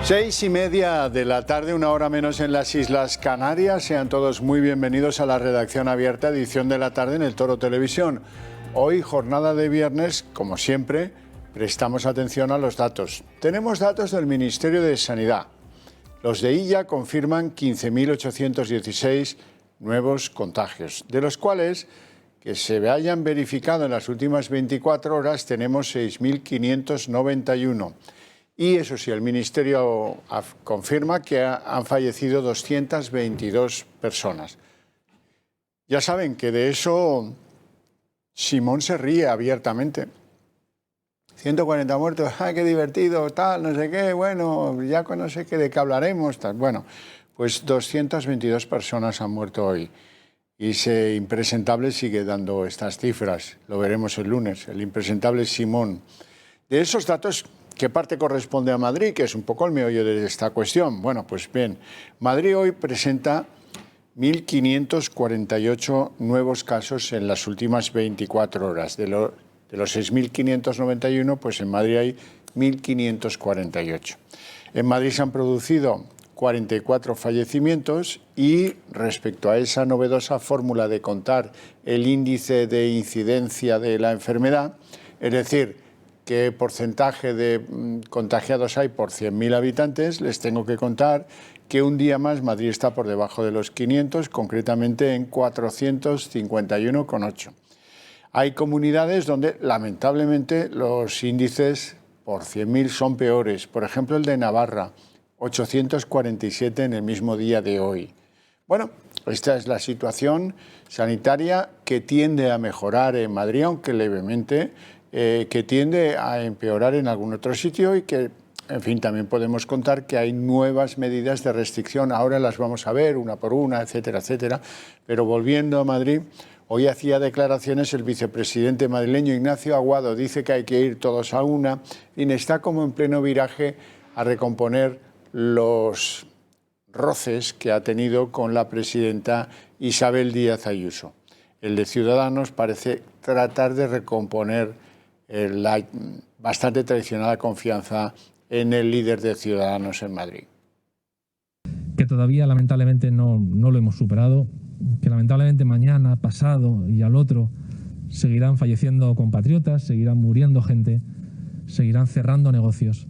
6:30 de la tarde, una hora menos en las Islas Canarias. Sean todos muy bienvenidos a la redacción abierta, edición de la tarde en el Toro Televisión. Hoy, jornada de viernes, como siempre, prestamos atención a los datos. Tenemos datos del Ministerio de Sanidad. Los de ILLA confirman 15.816 nuevos contagios, de los cuales, que se hayan verificado en las últimas 24 horas, tenemos 6.591. Y eso sí, el Ministerio confirma que han fallecido 222 personas. Ya saben que de eso Simón se ríe abiertamente. 140 muertos, ¡ah, qué divertido! Tal, no sé qué, bueno, ya no sé qué, de qué hablaremos. Tal. Bueno, pues 222 personas han muerto hoy. Y ese impresentable sigue dando estas cifras. Lo veremos el lunes. El impresentable Simón. De esos datos, ¿qué parte corresponde a Madrid? Que es un poco el meollo de esta cuestión. Bueno, pues bien, Madrid hoy presenta 1.548 nuevos casos en las últimas 24 horas. De los 6.591, pues en Madrid hay 1.548. En Madrid se han producido 44 fallecimientos y respecto a esa novedosa fórmula de contar el índice de incidencia de la enfermedad, es decir, qué porcentaje de contagiados hay por 100.000 habitantes, les tengo que contar que un día más Madrid está por debajo de los 500, concretamente en 451,8. Hay comunidades donde, lamentablemente, los índices por 100.000 son peores. Por ejemplo, el de Navarra, 847 en el mismo día de hoy. Bueno, esta es la situación sanitaria que tiende a mejorar en Madrid, aunque levemente, que tiende a empeorar en algún otro sitio y que, en fin, también podemos contar que hay nuevas medidas de restricción. Ahora las vamos a ver una por una, etcétera, etcétera. Pero volviendo a Madrid, hoy hacía declaraciones el vicepresidente madrileño Ignacio Aguado. Dice que hay que ir todos a una y está como en pleno viraje a recomponer los roces que ha tenido con la presidenta Isabel Díaz Ayuso. El de Ciudadanos parece tratar de recomponer la bastante traicionada confianza en el líder de Ciudadanos en Madrid. Que todavía lamentablemente no lo hemos superado, que lamentablemente mañana, pasado y al otro seguirán falleciendo compatriotas, seguirán muriendo gente, seguirán cerrando negocios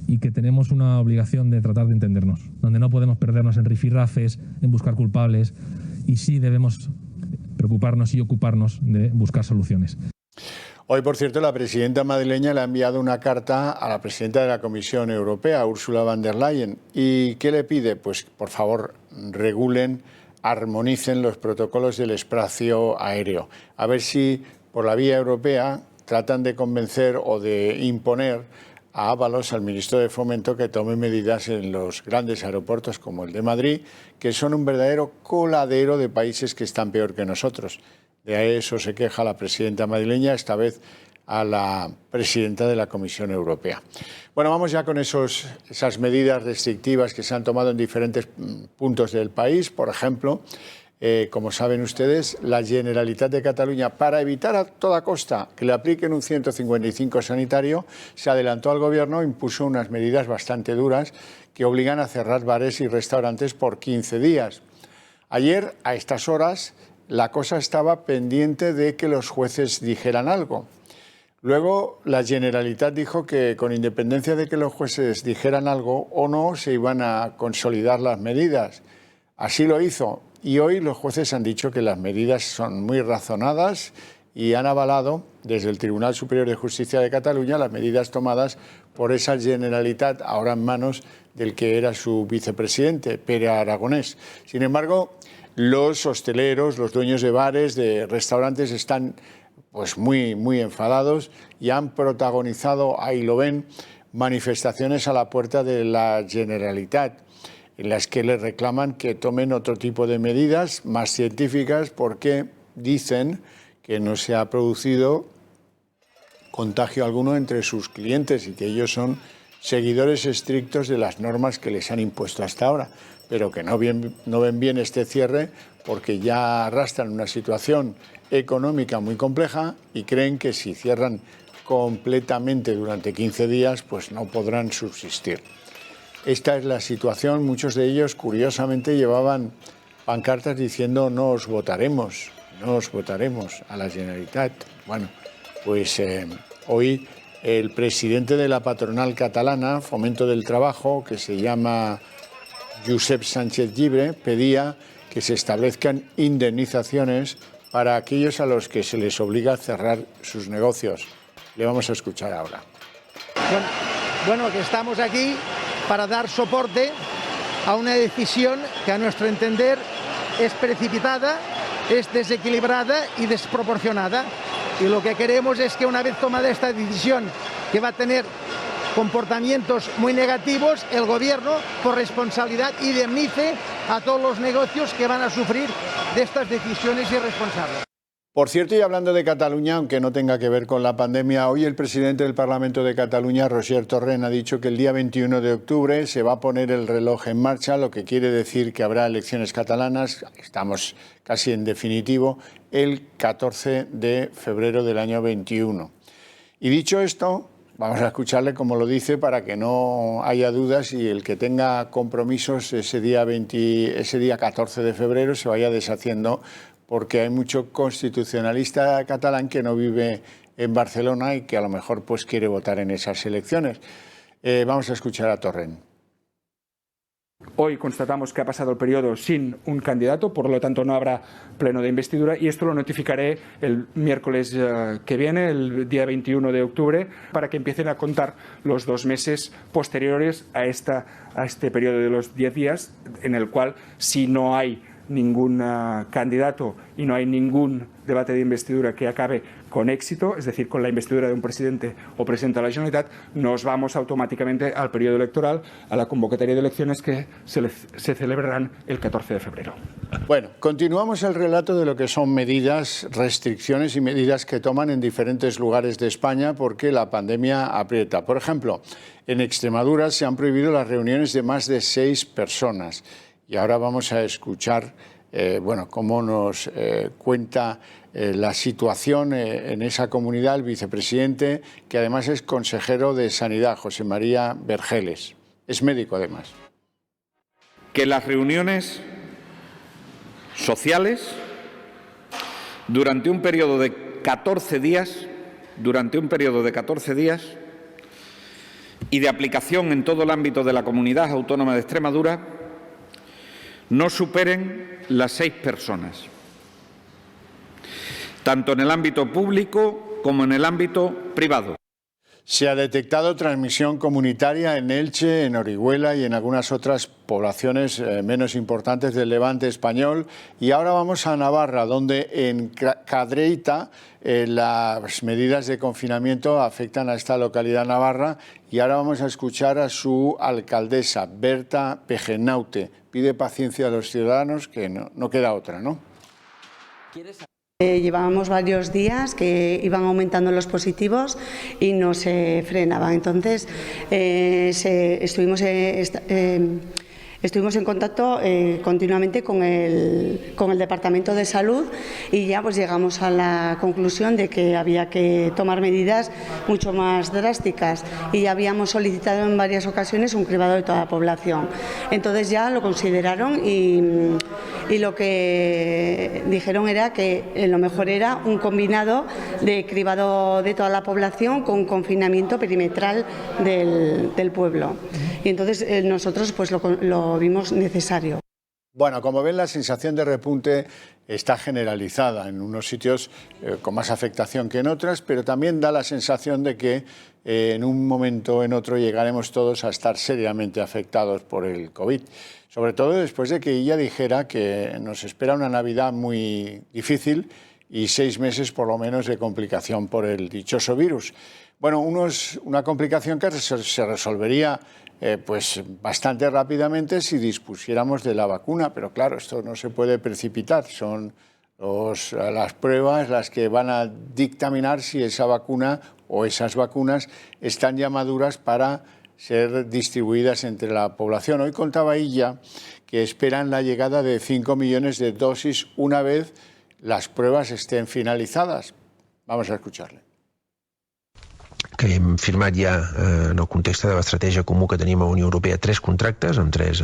y que tenemos una obligación de tratar de entendernos, donde no podemos perdernos en rifirrafes, en buscar culpables y sí debemos preocuparnos y ocuparnos de buscar soluciones. Hoy, por cierto, la presidenta madrileña le ha enviado una carta a la presidenta de la Comisión Europea, Ursula von der Leyen. ¿Y qué le pide? Pues, por favor, regulen, armonicen los protocolos del espacio aéreo. A ver si, por la vía europea, tratan de convencer o de imponer a Ábalos, al ministro de Fomento, que tome medidas en los grandes aeropuertos como el de Madrid, que son un verdadero coladero de países que están peor que nosotros. De eso se queja la presidenta madrileña, esta vez a la presidenta de la Comisión Europea. Bueno, vamos ya con esas medidas restrictivas que se han tomado en diferentes puntos del país. Por ejemplo, como saben ustedes, la Generalitat de Cataluña, para evitar a toda costa que le apliquen un 155 sanitario, se adelantó al Gobierno e impuso unas medidas bastante duras que obligan a cerrar bares y restaurantes por 15 días. Ayer, a estas horas, la cosa estaba pendiente de que los jueces dijeran algo. Luego, la Generalitat dijo que, con independencia de que los jueces dijeran algo o no, se iban a consolidar las medidas. Así lo hizo. Y hoy los jueces han dicho que las medidas son muy razonadas y han avalado, desde el Tribunal Superior de Justicia de Cataluña, las medidas tomadas por esa Generalitat, ahora en manos del que era su vicepresidente, Pere Aragonés. Sin embargo, los hosteleros, los dueños de bares, de restaurantes, están pues muy enfadados y han protagonizado, ahí lo ven, manifestaciones a la puerta de la Generalitat, en las que le reclaman que tomen otro tipo de medidas más científicas porque dicen que no se ha producido contagio alguno entre sus clientes y que ellos son seguidores estrictos de las normas que les han impuesto hasta ahora, pero que no ven bien este cierre porque ya arrastran una situación económica muy compleja y creen que si cierran completamente durante 15 días, pues no podrán subsistir. esta es la situación. Muchos de ellos, curiosamente, llevaban pancartas diciendo no os votaremos a la Generalitat. Bueno, pues hoy el presidente de la patronal catalana, Fomento del Trabajo, que se llama Josep Sánchez Llibre, pedía que se establezcan indemnizaciones para aquellos a los que se les obliga a cerrar sus negocios. Le vamos a escuchar ahora. Bueno, que estamos aquí para dar soporte a una decisión que a nuestro entender es precipitada, es desequilibrada y desproporcionada. Y lo que queremos es que una vez tomada esta decisión, que va a tener comportamientos muy negativos, el Gobierno, por responsabilidad, indemnice a todos los negocios que van a sufrir de estas decisiones irresponsables. Por cierto, y hablando de Cataluña, aunque no tenga que ver con la pandemia, hoy el presidente del Parlamento de Cataluña, Roger Torrent, ha dicho que el día 21 de octubre se va a poner el reloj en marcha, lo que quiere decir que habrá elecciones catalanas, estamos casi en definitivo, el 14 de febrero del año 21. Y dicho esto, vamos a escucharle como lo dice para que no haya dudas y el que tenga compromisos ese día 14 de febrero se vaya deshaciendo, porque hay mucho constitucionalista catalán que no vive en Barcelona y que a lo mejor pues quiere votar en esas elecciones. Vamos a escuchar a Torrent. Hoy constatamos que ha pasado el periodo sin un candidato, por lo tanto no habrá pleno de investidura y esto lo notificaré el miércoles que viene, el día 21 de octubre, para que empiecen a contar los 2 meses posteriores a este periodo de los 10 días, en el cual si no hay ningún candidato y no hay ningún debate de investidura que acabe con éxito, es decir, con la investidura de un presidente o presidenta de la Generalitat, nos vamos automáticamente al periodo electoral, a la convocatoria de elecciones que se celebrarán el 14 de febrero. Bueno, continuamos el relato de lo que son medidas, restricciones y medidas que toman en diferentes lugares de España porque la pandemia aprieta. Por ejemplo, en Extremadura se han prohibido las reuniones de más de 6 personas. Y ahora vamos a escuchar cómo nos cuenta la situación en esa comunidad el vicepresidente, que además es consejero de Sanidad, José María Vergeles. Es médico además. Que las reuniones sociales durante un periodo de 14 días, y de aplicación en todo el ámbito de la Comunidad Autónoma de Extremadura, no superen las 6 personas, tanto en el ámbito público como en el ámbito privado. Se ha detectado transmisión comunitaria en Elche, en Orihuela y en algunas otras poblaciones menos importantes del Levante español. Y ahora vamos a Navarra, donde en Cadreita las medidas de confinamiento afectan a esta localidad navarra. Y ahora vamos a escuchar a su alcaldesa, Berta Pejenaute. Pide paciencia a los ciudadanos, que no queda otra, ¿no? Llevábamos varios días que iban aumentando los positivos y no se frenaban. Entonces, estuvimos en contacto continuamente con el Departamento de Salud y ya pues llegamos a la conclusión de que había que tomar medidas mucho más drásticas y ya habíamos solicitado en varias ocasiones un cribado de toda la población. Entonces ya lo consideraron y lo que dijeron era que lo mejor era un combinado de cribado de toda la población con confinamiento perimetral del pueblo. Y entonces nosotros pues lo vimos necesario. Bueno, como ven, la sensación de repunte está generalizada en unos sitios con más afectación que en otras, pero también da la sensación de que en un momento o en otro llegaremos todos a estar seriamente afectados por el COVID. Sobre todo después de que ella dijera que nos espera una Navidad muy difícil y 6 meses por lo menos de complicación por el dichoso virus. Bueno, una complicación que se resolvería pues bastante rápidamente si dispusiéramos de la vacuna, pero claro, esto no se puede precipitar, son las pruebas las que van a dictaminar si esa vacuna o esas vacunas están ya maduras para ser distribuidas entre la población. Hoy contaba ella que esperan la llegada de 5 millones de dosis una vez las pruebas estén finalizadas. Vamos a escucharle. que hem firmat ja en el context de l'estratègia comú que tenim a la Unió Europea 3 contractes amb tres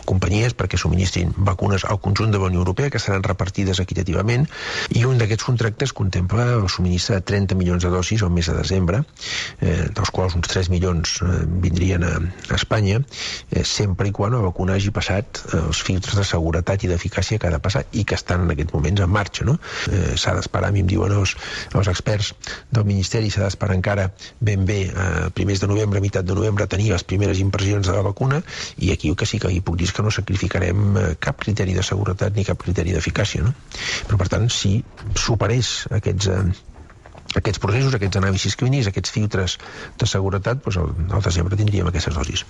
companyies perquè subministrin vacunes al conjunt de la Unió Europea que seran repartides equitativament, i un d'aquests contractes contempla el subministre de 30 milions de dosis al mes de desembre, dels quals uns 3 milions vindrien a Espanya, sempre i quan la vacuna hagi passat els filtres de seguretat i d'eficàcia que ha de passar i que estan en aquests moments en marxa, no? S'ha d'esperar, a mi em diuen els experts del Ministeri, s'ha d'esperar encara ben bé a primers de novembre, meitat de novembre, tenir les primeres impressions de la vacuna, i aquí el que sí que hi puc dir és que no sacrificarem cap criteri de seguretat ni cap criteri d'eficàcia, no? Però, per tant, si superés aquests processos, aquests anàlisis clínics, aquests filtres de seguretat, doncs al desembre tindríem aquestes dosis.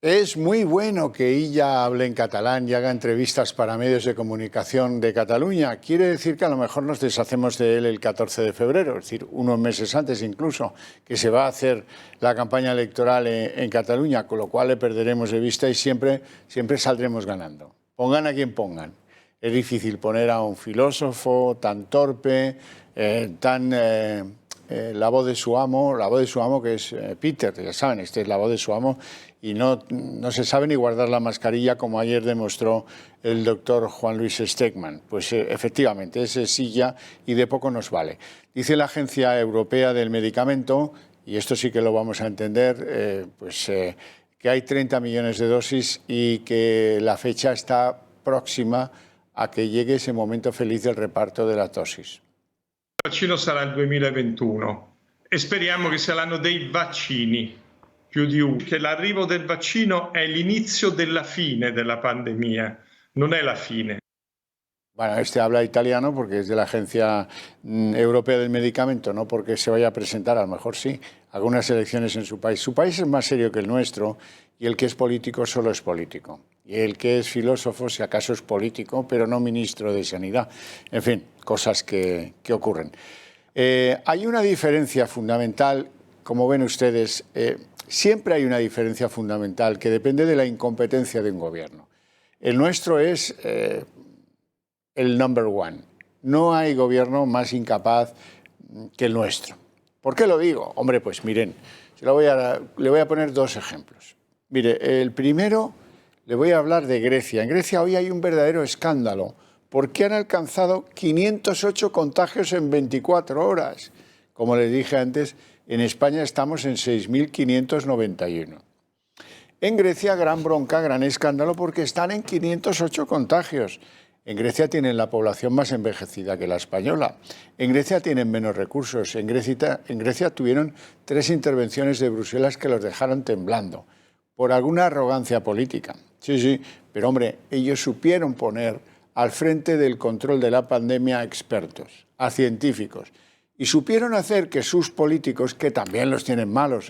Es muy bueno que ella hable en catalán y haga entrevistas para medios de comunicación de Cataluña. Quiere decir que a lo mejor nos deshacemos de él el 14 de febrero, es decir, unos meses antes incluso, que se va a hacer la campaña electoral en Cataluña, con lo cual le perderemos de vista y siempre saldremos ganando. Pongan a quien pongan. Es difícil poner a un filósofo tan torpe, la voz de su amo que es Peter, ya saben, este es la voz de su amo, y no se sabe ni guardar la mascarilla, como ayer demostró el doctor Juan Luis Stegman. Pues efectivamente, es silla y de poco nos vale. Dice la Agencia Europea del Medicamento, y esto sí que lo vamos a entender, que hay 30 millones de dosis y que la fecha está próxima a que llegue ese momento feliz del reparto de la dosis. Il vaccino sarà il 2021 e speriamo che sia l'anno dei vaccini, più di uno, che l'arrivo del vaccino è l'inizio della fine della pandemia, non è la fine. Bueno, este habla italiano porque es de la Agencia Europea del Medicamento, no porque se vaya a presentar, a lo mejor sí, algunas elecciones en su país. Su país es más serio que el nuestro y el que es político solo es político. Y el que es filósofo, si acaso es político, pero no ministro de Sanidad. En fin, cosas que ocurren. Hay una diferencia fundamental, como ven ustedes, siempre hay una diferencia fundamental que depende de la incompetencia de un gobierno. El nuestro es el number one. No hay gobierno más incapaz que el nuestro. ¿Por qué lo digo? Hombre, pues miren, le voy a poner dos ejemplos. Mire, el primero, le voy a hablar de Grecia. En Grecia hoy hay un verdadero escándalo porque han alcanzado 508 contagios en 24 horas. Como les dije antes, en España estamos en 6.591. En Grecia, gran bronca, gran escándalo porque están en 508 contagios. En Grecia tienen la población más envejecida que la española. En Grecia tienen menos recursos. En Grecia tuvieron 3 intervenciones de Bruselas que los dejaron temblando por alguna arrogancia política. Sí, pero hombre, ellos supieron poner al frente del control de la pandemia a expertos, a científicos, y supieron hacer que sus políticos, que también los tienen malos,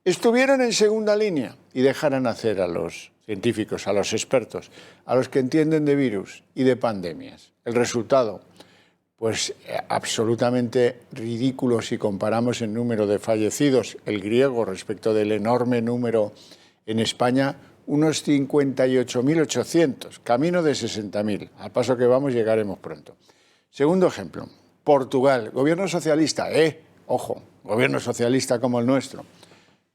estuvieran en segunda línea y dejaran hacer a los científicos, a los expertos, a los que entienden de virus y de pandemias. El resultado, pues absolutamente ridículo si comparamos el número de fallecidos, el griego respecto del enorme número en España, unos 58.800, camino de 60.000. Al paso que vamos llegaremos pronto. Segundo ejemplo, Portugal, gobierno socialista, ojo, gobierno socialista como el nuestro.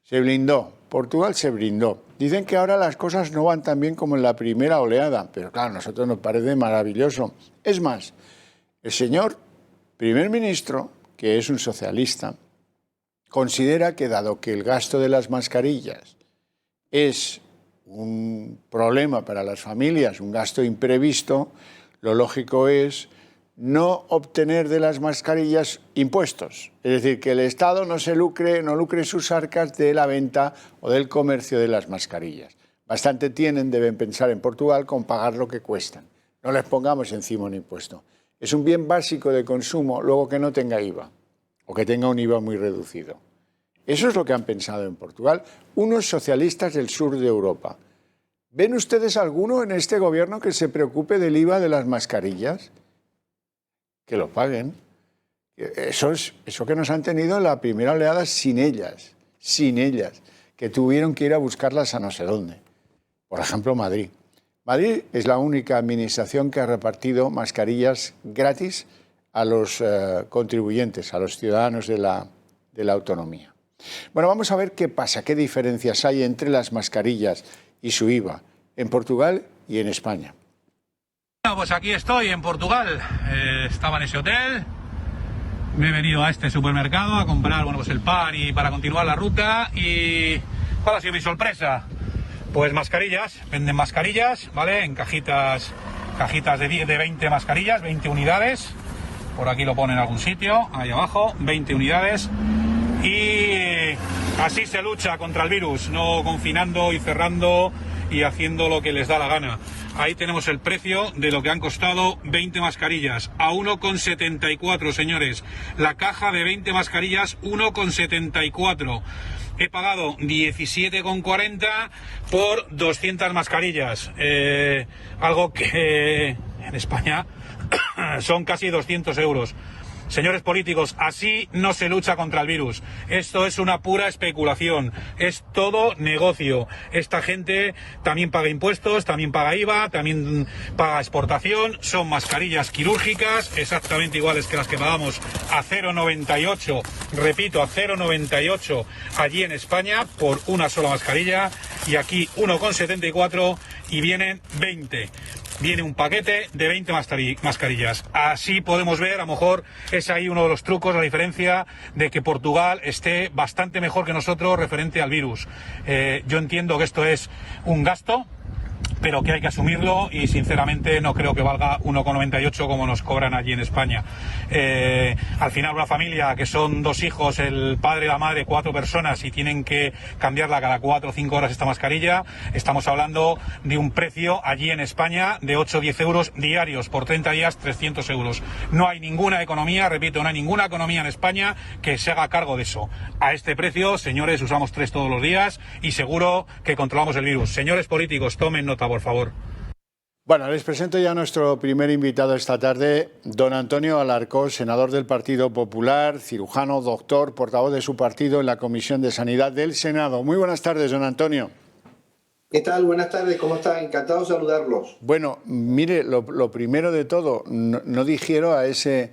Se blindó, Portugal se blindó. Dicen que ahora las cosas no van tan bien como en la primera oleada, pero claro, a nosotros nos parece maravilloso. Es más, el señor primer ministro, que es un socialista, considera que dado que el gasto de las mascarillas es un problema para las familias, un gasto imprevisto, lo lógico es no obtener de las mascarillas impuestos. Es decir, que el Estado no lucre sus arcas de la venta o del comercio de las mascarillas. Bastante tienen, deben pensar en Portugal, con pagar lo que cuestan. No les pongamos encima un impuesto. Es un bien básico de consumo, luego que no tenga IVA o que tenga un IVA muy reducido. Eso es lo que han pensado en Portugal unos socialistas del sur de Europa. ¿Ven ustedes alguno en este gobierno que se preocupe del IVA de las mascarillas? Que lo paguen. Eso que nos han tenido en la primera oleada sin ellas, que tuvieron que ir a buscarlas a no sé dónde. Por ejemplo, Madrid. Madrid es la única administración que ha repartido mascarillas gratis a los contribuyentes, a los ciudadanos de de la autonomía. Bueno, vamos a ver qué pasa, qué diferencias hay entre las mascarillas y su IVA en Portugal y en España. Bueno, pues aquí estoy en Portugal, estaba en ese hotel, me he venido a este supermercado a comprar pues el pan y para continuar la ruta. ¿Y cuál ha sido mi sorpresa? Pues mascarillas, venden mascarillas, ¿vale? En cajitas de 20 mascarillas, 20 unidades, por aquí lo ponen en algún sitio, ahí abajo, 20 unidades. Y así se lucha contra el virus, no confinando y cerrando y haciendo lo que les da la gana. Ahí tenemos el precio de lo que han costado 20 mascarillas, a 1,74, señores. La caja de 20 mascarillas, 1,74. He pagado 17,40 por 200 mascarillas. Algo que en España son casi 200 euros. Señores políticos, así no se lucha contra el virus. Esto es una pura especulación. Es todo negocio. Esta gente también paga impuestos, también paga IVA, también paga exportación. Son mascarillas quirúrgicas, exactamente iguales que las que pagamos a 0,98. Repito, a 0,98 allí en España por una sola mascarilla. Y aquí 1,74 y vienen 20. Viene un paquete de 20 mascarillas. Así podemos ver, a lo mejor es ahí uno de los trucos, la diferencia de que Portugal esté bastante mejor que nosotros referente al virus. Yo entiendo que esto es un gasto, pero que hay que asumirlo y sinceramente no creo que valga 1,98 como nos cobran allí en España. Al final una familia que son 2 hijos, el padre, la madre, 4 personas y tienen que cambiarla cada 4 o 5 horas esta mascarilla, estamos hablando de un precio allí en España de 8 o 10 euros diarios, por 30 días 300 euros. No hay ninguna economía, repito, no hay ninguna economía en España que se haga cargo de eso. A este precio, señores, usamos 3 todos los días y seguro que controlamos el virus. Señores políticos, tomen nota, por favor. Bueno, les presento ya a nuestro primer invitado esta tarde, don Antonio Alarcó, senador del Partido Popular, cirujano, doctor, portavoz de su partido en la Comisión de Sanidad del Senado. Muy buenas tardes, don Antonio. ¿Qué tal? Buenas tardes, ¿cómo están? Encantado de saludarlos. Bueno, mire, lo primero de todo, no dijeron a ese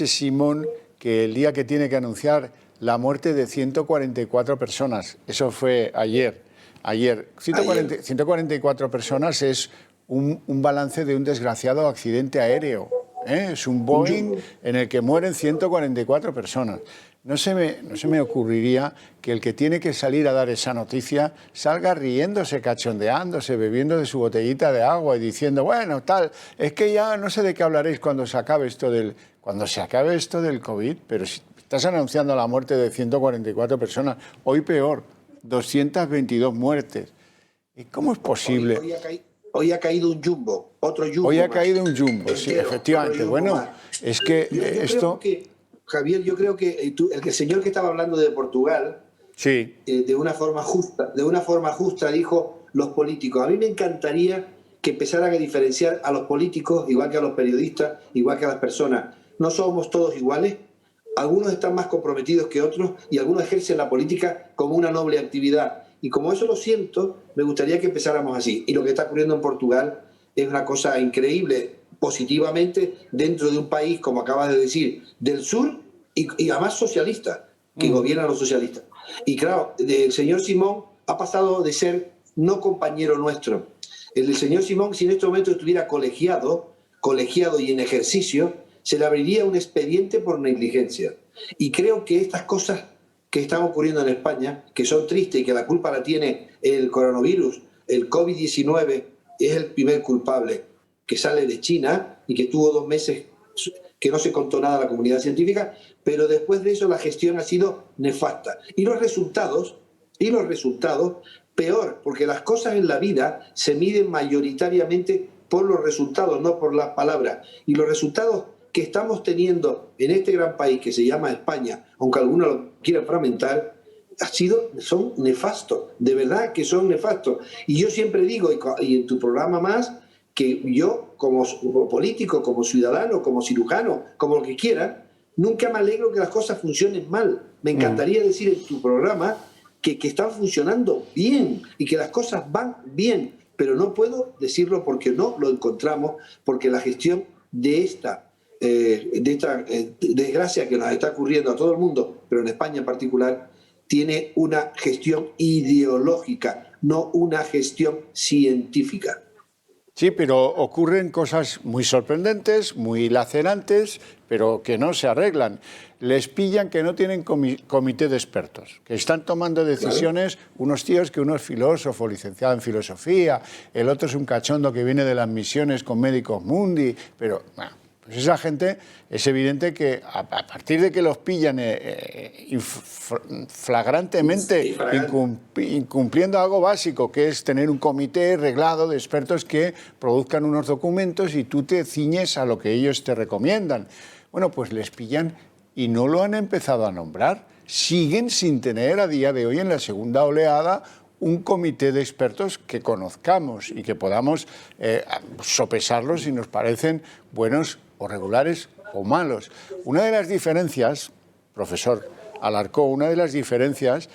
Simón que el día que tiene que anunciar la muerte de 144 personas, eso fue ayer. 144 personas es un balance de un desgraciado accidente aéreo. Es un Boeing en el que mueren 144 personas. No se me ocurriría que el que tiene que salir a dar esa noticia salga riéndose, cachondeándose, bebiendo de su botellita de agua y diciendo, bueno, tal, es que ya no sé de qué hablaréis cuando se acabe esto del COVID, pero si estás anunciando la muerte de 144 personas, hoy peor, 222 muertes. ¿Y cómo es posible? Hoy ha caído un jumbo, otro jumbo. Hoy ha caído un jumbo, sí, efectivamente. Bueno, es que esto... Javier, yo creo que el señor que estaba hablando de Portugal, sí, de una forma justa dijo los políticos. A mí me encantaría que empezaran a diferenciar a los políticos, igual que a los periodistas, igual que a las personas. No somos todos iguales. Algunos están más comprometidos que otros y algunos ejercen la política como una noble actividad. Y como eso lo siento, me gustaría que empezáramos así. Y lo que está ocurriendo en Portugal es una cosa increíble, positivamente, dentro de un país, como acabas de decir, del sur y además socialista, que gobiernan los socialistas. Y claro, el señor Simón ha pasado de ser no compañero nuestro. El señor Simón, si en este momento estuviera colegiado y en ejercicio, se le abriría un expediente por negligencia. Y creo que estas cosas que están ocurriendo en España, que son tristes y que la culpa la tiene el coronavirus, el COVID-19 es el primer culpable, que sale de China y que tuvo 2 meses que no se contó nada a la comunidad científica, pero después de eso la gestión ha sido nefasta. Y los resultados, peor, porque las cosas en la vida se miden mayoritariamente por los resultados, no por las palabras. Y los resultados que estamos teniendo en este gran país que se llama España, aunque algunos lo quieran fragmentar, son nefastos, de verdad que son nefastos. Y yo siempre digo, y en tu programa más, que yo como político, como ciudadano, como cirujano, como lo que quiera, nunca me alegro que las cosas funcionen mal. Me encantaría decir en tu programa que están funcionando bien y que las cosas van bien, pero no puedo decirlo porque no lo encontramos, porque la gestión de esta desgracia que nos está ocurriendo a todo el mundo, pero en España en particular, tiene una gestión ideológica, no una gestión científica. Sí, pero ocurren cosas muy sorprendentes, muy lacerantes, pero que no se arreglan. Les pillan que no tienen comité de expertos, que están tomando decisiones unos tíos que uno es filósofo, licenciado en filosofía, el otro es un cachondo que viene de las misiones con Médicos Mundi, pero bueno, pues esa gente es evidente que a partir de que los pillan flagrantemente incumpliendo algo básico, que es tener un comité reglado de expertos que produzcan unos documentos y tú te ciñes a lo que ellos te recomiendan. Bueno, pues les pillan y no lo han empezado a nombrar. Siguen sin tener a día de hoy en la segunda oleada un comité de expertos que conozcamos y que podamos sopesarlos si nos parecen buenos o regulares o malos. Una de las diferencias, profesor Alarcó, una de las diferencias,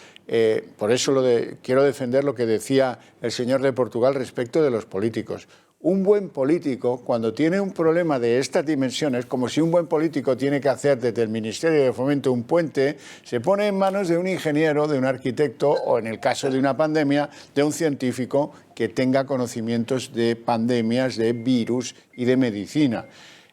por eso quiero defender lo que decía el señor de Portugal respecto de los políticos. Un buen político, cuando tiene un problema de estas dimensiones, como si un buen político tiene que hacer desde el Ministerio de Fomento un puente, se pone en manos de un ingeniero, de un arquitecto o, en el caso de una pandemia, de un científico que tenga conocimientos de pandemias, de virus y de medicina.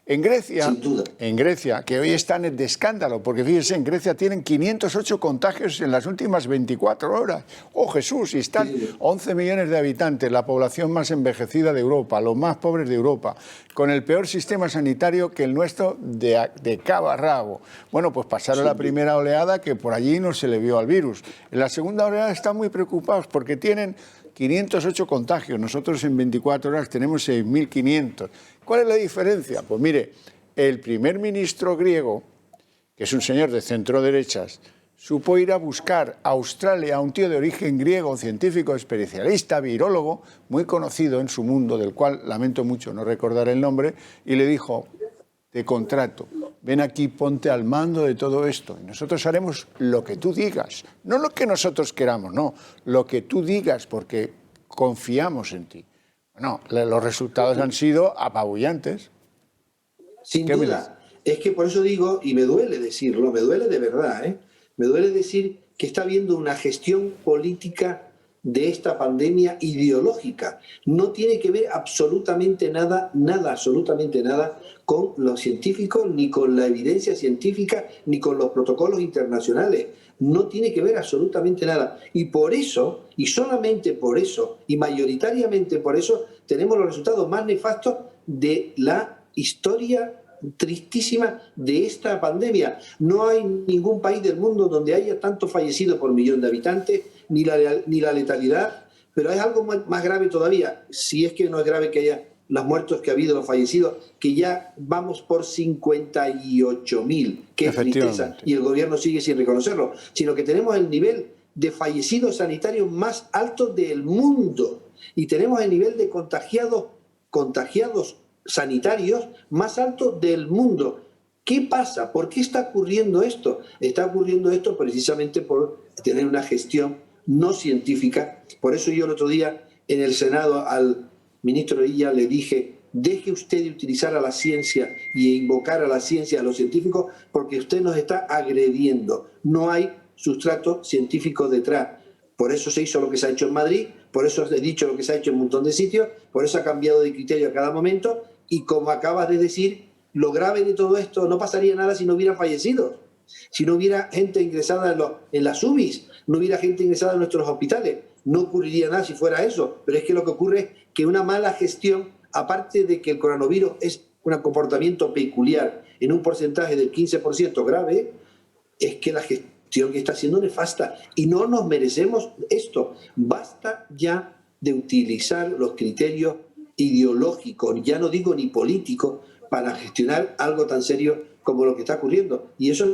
En Grecia, que hoy están de escándalo, porque fíjense, en Grecia tienen 508 contagios en las últimas 24 horas. ¡Oh, Jesús! Y están 11 millones de habitantes, la población más envejecida de Europa, los más pobres de Europa, con el peor sistema sanitario que el nuestro de cabo a rabo. Bueno, pues pasaron la primera oleada que por allí no se le vio al virus. En la segunda oleada están muy preocupados porque tienen 508 contagios. Nosotros en 24 horas tenemos 6.500. ¿Cuál es la diferencia? Pues mire, el primer ministro griego, que es un señor de centro-derechas, supo ir a buscar a Australia a un tío de origen griego, científico, especialista, virólogo, muy conocido en su mundo, del cual lamento mucho no recordar el nombre, y le dijo: te contrato, ven aquí, ponte al mando de todo esto, y nosotros haremos lo que tú digas, no lo que nosotros queramos, no, lo que tú digas, porque confiamos en ti. Bueno, los resultados han sido apabullantes. Sin duda. Es que por eso digo, y me duele decirlo, me duele de verdad, me duele decir que está habiendo una gestión política de esta pandemia ideológica. No tiene que ver absolutamente nada, absolutamente nada con los científicos, ni con la evidencia científica, ni con los protocolos internacionales. No tiene que ver absolutamente nada. Y por eso, y solamente por eso, y mayoritariamente por eso, tenemos los resultados más nefastos de la historia tristísima de esta pandemia. No hay ningún país del mundo donde haya tanto fallecido por millón de habitantes, ni la letalidad, pero es algo más grave todavía, si es que no es grave que haya los muertos que ha habido, los fallecidos, que ya vamos por 58.000, qué tristeza, y el gobierno sigue sin reconocerlo, sino que tenemos el nivel de fallecidos sanitarios más alto del mundo, y tenemos el nivel de contagiados sanitarios más alto del mundo. ¿Qué pasa? ¿Por qué está ocurriendo esto? Está ocurriendo esto precisamente por tener una gestión no científica. Por eso yo el otro día en el Senado al ministro Illa le dije: deje usted de utilizar a la ciencia y invocar a la ciencia, a los científicos, porque usted nos está agrediendo. No hay sustrato científico detrás. Por eso se hizo lo que se ha hecho en Madrid, por eso he dicho lo que se ha hecho en un montón de sitios, por eso ha cambiado de criterio a cada momento, y como acabas de decir, lo grave de todo esto, no pasaría nada si no hubiera fallecidos, si no hubiera gente ingresada en las UBIs, no hubiera gente ingresada en nuestros hospitales, no ocurriría nada si fuera eso. Pero es que lo que ocurre es que una mala gestión, aparte de que el coronavirus es un comportamiento peculiar en un porcentaje del 15% grave, es que la gestión que está siendo nefasta, y no nos merecemos esto. Basta ya de utilizar los criterios ideológicos, ya no digo ni políticos, para gestionar algo tan serio como lo que está ocurriendo. Y eso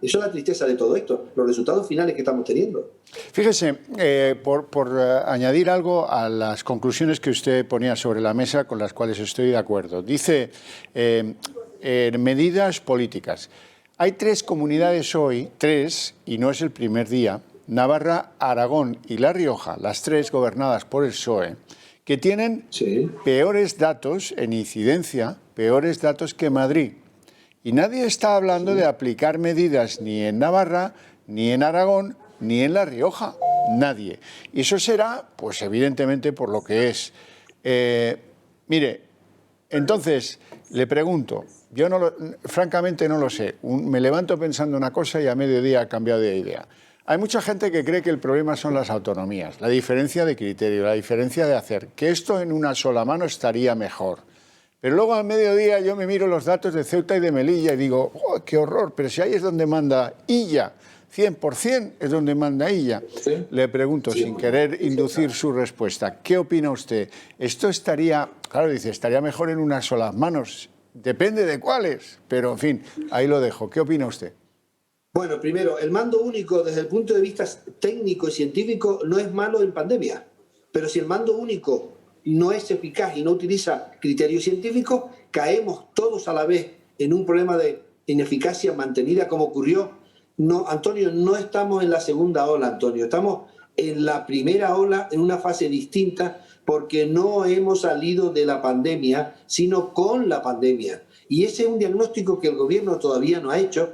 es la tristeza de todo esto, los resultados finales que estamos teniendo. Fíjese, por añadir algo a las conclusiones que usted ponía sobre la mesa, con las cuales estoy de acuerdo. Dice, medidas políticas. Hay 3 comunidades hoy, 3, y no es el primer día, Navarra, Aragón y La Rioja, las 3 gobernadas por el PSOE, que tienen peores datos en incidencia, peores datos que Madrid. Y nadie está hablando de aplicar medidas ni en Navarra, ni en Aragón, ni en La Rioja. Nadie. Y eso será, pues evidentemente, por lo que es. Mire, entonces, le pregunto, yo francamente no lo sé. Me levanto pensando una cosa y a mediodía he cambiado de idea. Hay mucha gente que cree que el problema son las autonomías, la diferencia de criterio, la diferencia de hacer, que esto en una sola mano estaría mejor. Pero luego al mediodía yo me miro los datos de Ceuta y de Melilla y digo, oh, qué horror, pero si ahí es donde manda Illa, 100% es donde manda Illa. ¿Sí? Le pregunto, sin querer inducir su respuesta, ¿qué opina usted? Esto estaría, claro, dice, estaría mejor en unas solas manos, depende de cuáles, pero en fin, ahí lo dejo. ¿Qué opina usted? Bueno, primero, el mando único desde el punto de vista técnico y científico no es malo en pandemia, pero si el mando único no es eficaz y no utiliza criterios científicos, caemos todos a la vez en un problema de ineficacia mantenida como ocurrió. No, Antonio, no estamos en la segunda ola, Antonio, estamos en la primera ola en una fase distinta porque no hemos salido de la pandemia, sino con la pandemia. Y ese es un diagnóstico que el gobierno todavía no ha hecho.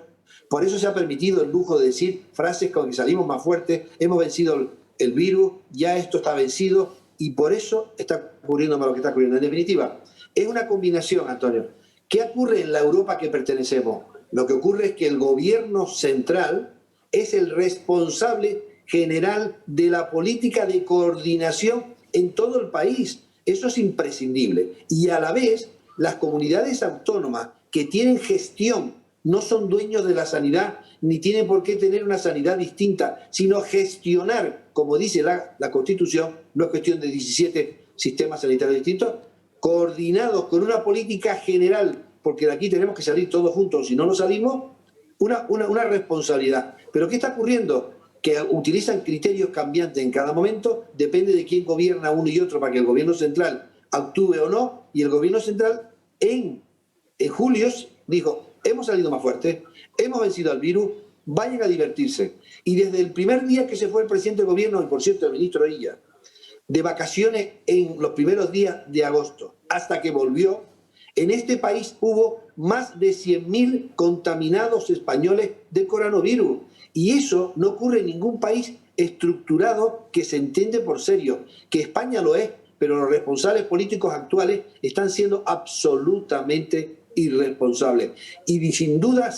Por eso se ha permitido el lujo de decir frases como que salimos más fuertes, hemos vencido el virus, ya esto está vencido, y por eso está ocurriendo lo que está ocurriendo. En definitiva, es una combinación, Antonio. ¿Qué ocurre en la Europa que pertenecemos? Lo que ocurre es que el gobierno central es el responsable general de la política de coordinación en todo el país. Eso es imprescindible. Y a la vez, las comunidades autónomas que tienen gestión no son dueños de la sanidad, ni tienen por qué tener una sanidad distinta, sino gestionar, como dice la Constitución, no es cuestión de 17 sistemas sanitarios distintos, coordinados con una política general, porque de aquí tenemos que salir todos juntos, si no nos salimos, una responsabilidad. Pero ¿qué está ocurriendo? Que utilizan criterios cambiantes en cada momento, depende de quién gobierna uno y otro para que el gobierno central actúe o no, y el gobierno central en julio dijo, hemos salido más fuertes, hemos vencido al virus, vayan a divertirse. Y desde el primer día que se fue el presidente del gobierno, y por cierto el ministro Illa, de vacaciones en los primeros días de agosto, hasta que volvió, en este país hubo más de 100.000 contaminados españoles de coronavirus. Y eso no ocurre en ningún país estructurado que se entiende por serio. Que España lo es, pero los responsables políticos actuales están siendo absolutamente irresponsables. Y sin duda,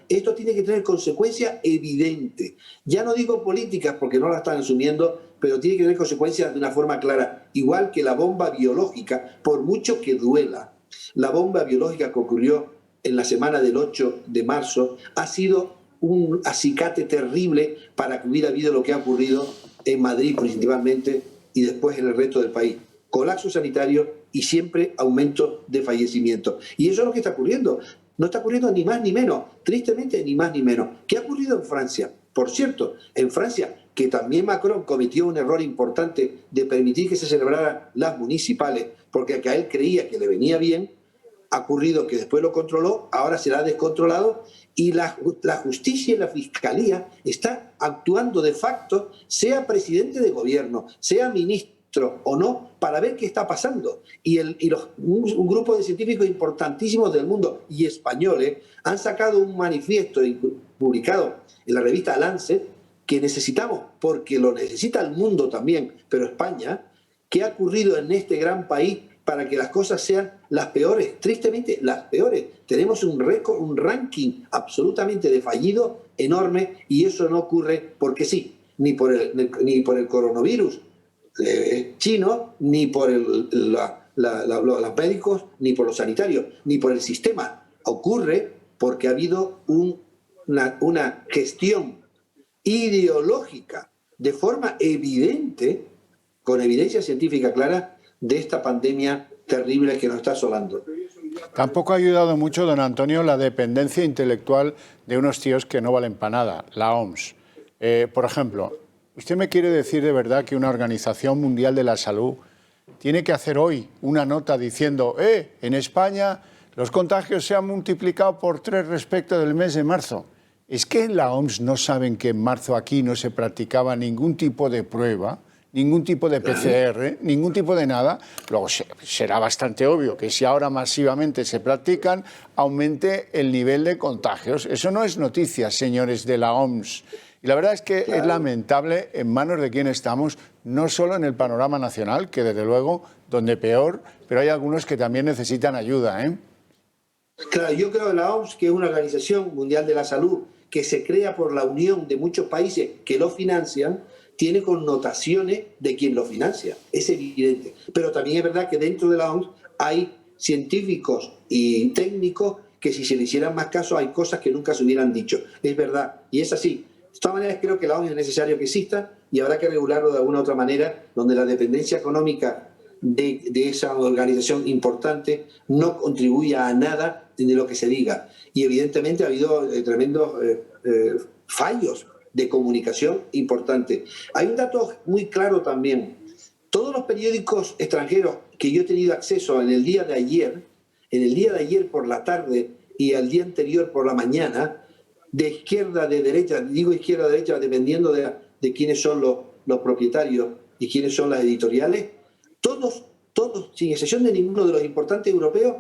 esto tiene que tener consecuencias evidentes. Ya no digo políticas porque no la están asumiendo, pero tiene que tener consecuencias de una forma clara. Igual que la bomba biológica, por mucho que duela. La bomba biológica que ocurrió en la semana del 8 de marzo ha sido un acicate terrible para que hubiera habido lo que ha ocurrido en Madrid principalmente y después en el resto del país. Colapso sanitario y siempre aumento de fallecimientos. Y eso es lo que está ocurriendo. No está ocurriendo ni más ni menos, tristemente ni más ni menos. ¿Qué ha ocurrido en Francia? Por cierto, en Francia, que también Macron cometió un error importante de permitir que se celebraran las municipales, porque a él creía que le venía bien, ha ocurrido que después lo controló, ahora se la ha descontrolado y la justicia y la fiscalía están actuando de facto, sea presidente de gobierno, sea ministro o no, para ver qué está pasando. Y un grupo de científicos importantísimos del mundo y españoles han sacado un manifiesto publicado en la revista Lancet que necesitamos, porque lo necesita el mundo también, pero España, ¿qué ha ocurrido en este gran país para que las cosas sean las peores? Tristemente, las peores. Tenemos un ranking absolutamente de fallido enorme y eso no ocurre porque sí, ni por el coronavirus chino, ni por los médicos, ni por los sanitarios, ni por el sistema. Ocurre porque ha habido una gestión ideológica de forma evidente, con evidencia científica clara, de esta pandemia terrible que nos está asolando. Tampoco ha ayudado mucho, don Antonio, la dependencia intelectual de unos tíos que no valen para nada, la OMS. Por ejemplo, ¿usted me quiere decir de verdad que una Organización Mundial de la Salud tiene que hacer hoy una nota diciendo en España los contagios se han multiplicado por 3 respecto del mes de marzo? ¿Es que en la OMS no saben que en marzo aquí no se practicaba ningún tipo de prueba? ningún tipo de PCR, ningún tipo de nada. Luego será bastante obvio que si ahora masivamente se practican, aumente el nivel de contagios. Eso no es noticia, señores de la OMS. Y la verdad es que es lamentable en manos de quien estamos, no solo en el panorama nacional, que desde luego, donde peor, pero hay algunos que también necesitan ayuda, ¿eh? Claro, yo creo que la OMS, que es una organización mundial de la salud, que se crea por la unión de muchos países que lo financian, tiene connotaciones de quien lo financia, es evidente. Pero también es verdad que dentro de la OMS hay científicos y técnicos que si se le hicieran más caso hay cosas que nunca se hubieran dicho. Es verdad, y es así. De todas maneras, creo que la OMS es necesario que exista y habrá que regularlo de alguna u otra manera, donde la dependencia económica de esa organización importante no contribuya a nada de lo que se diga. Y evidentemente ha habido tremendos fallos de comunicación importantes. Hay un dato muy claro también. Todos los periódicos extranjeros que yo he tenido acceso en el día de ayer por la tarde y al día anterior por la mañana, de izquierda, de derecha, digo izquierda, derecha, dependiendo de quiénes son los propietarios y quiénes son las editoriales, todos, sin excepción de ninguno de los importantes europeos,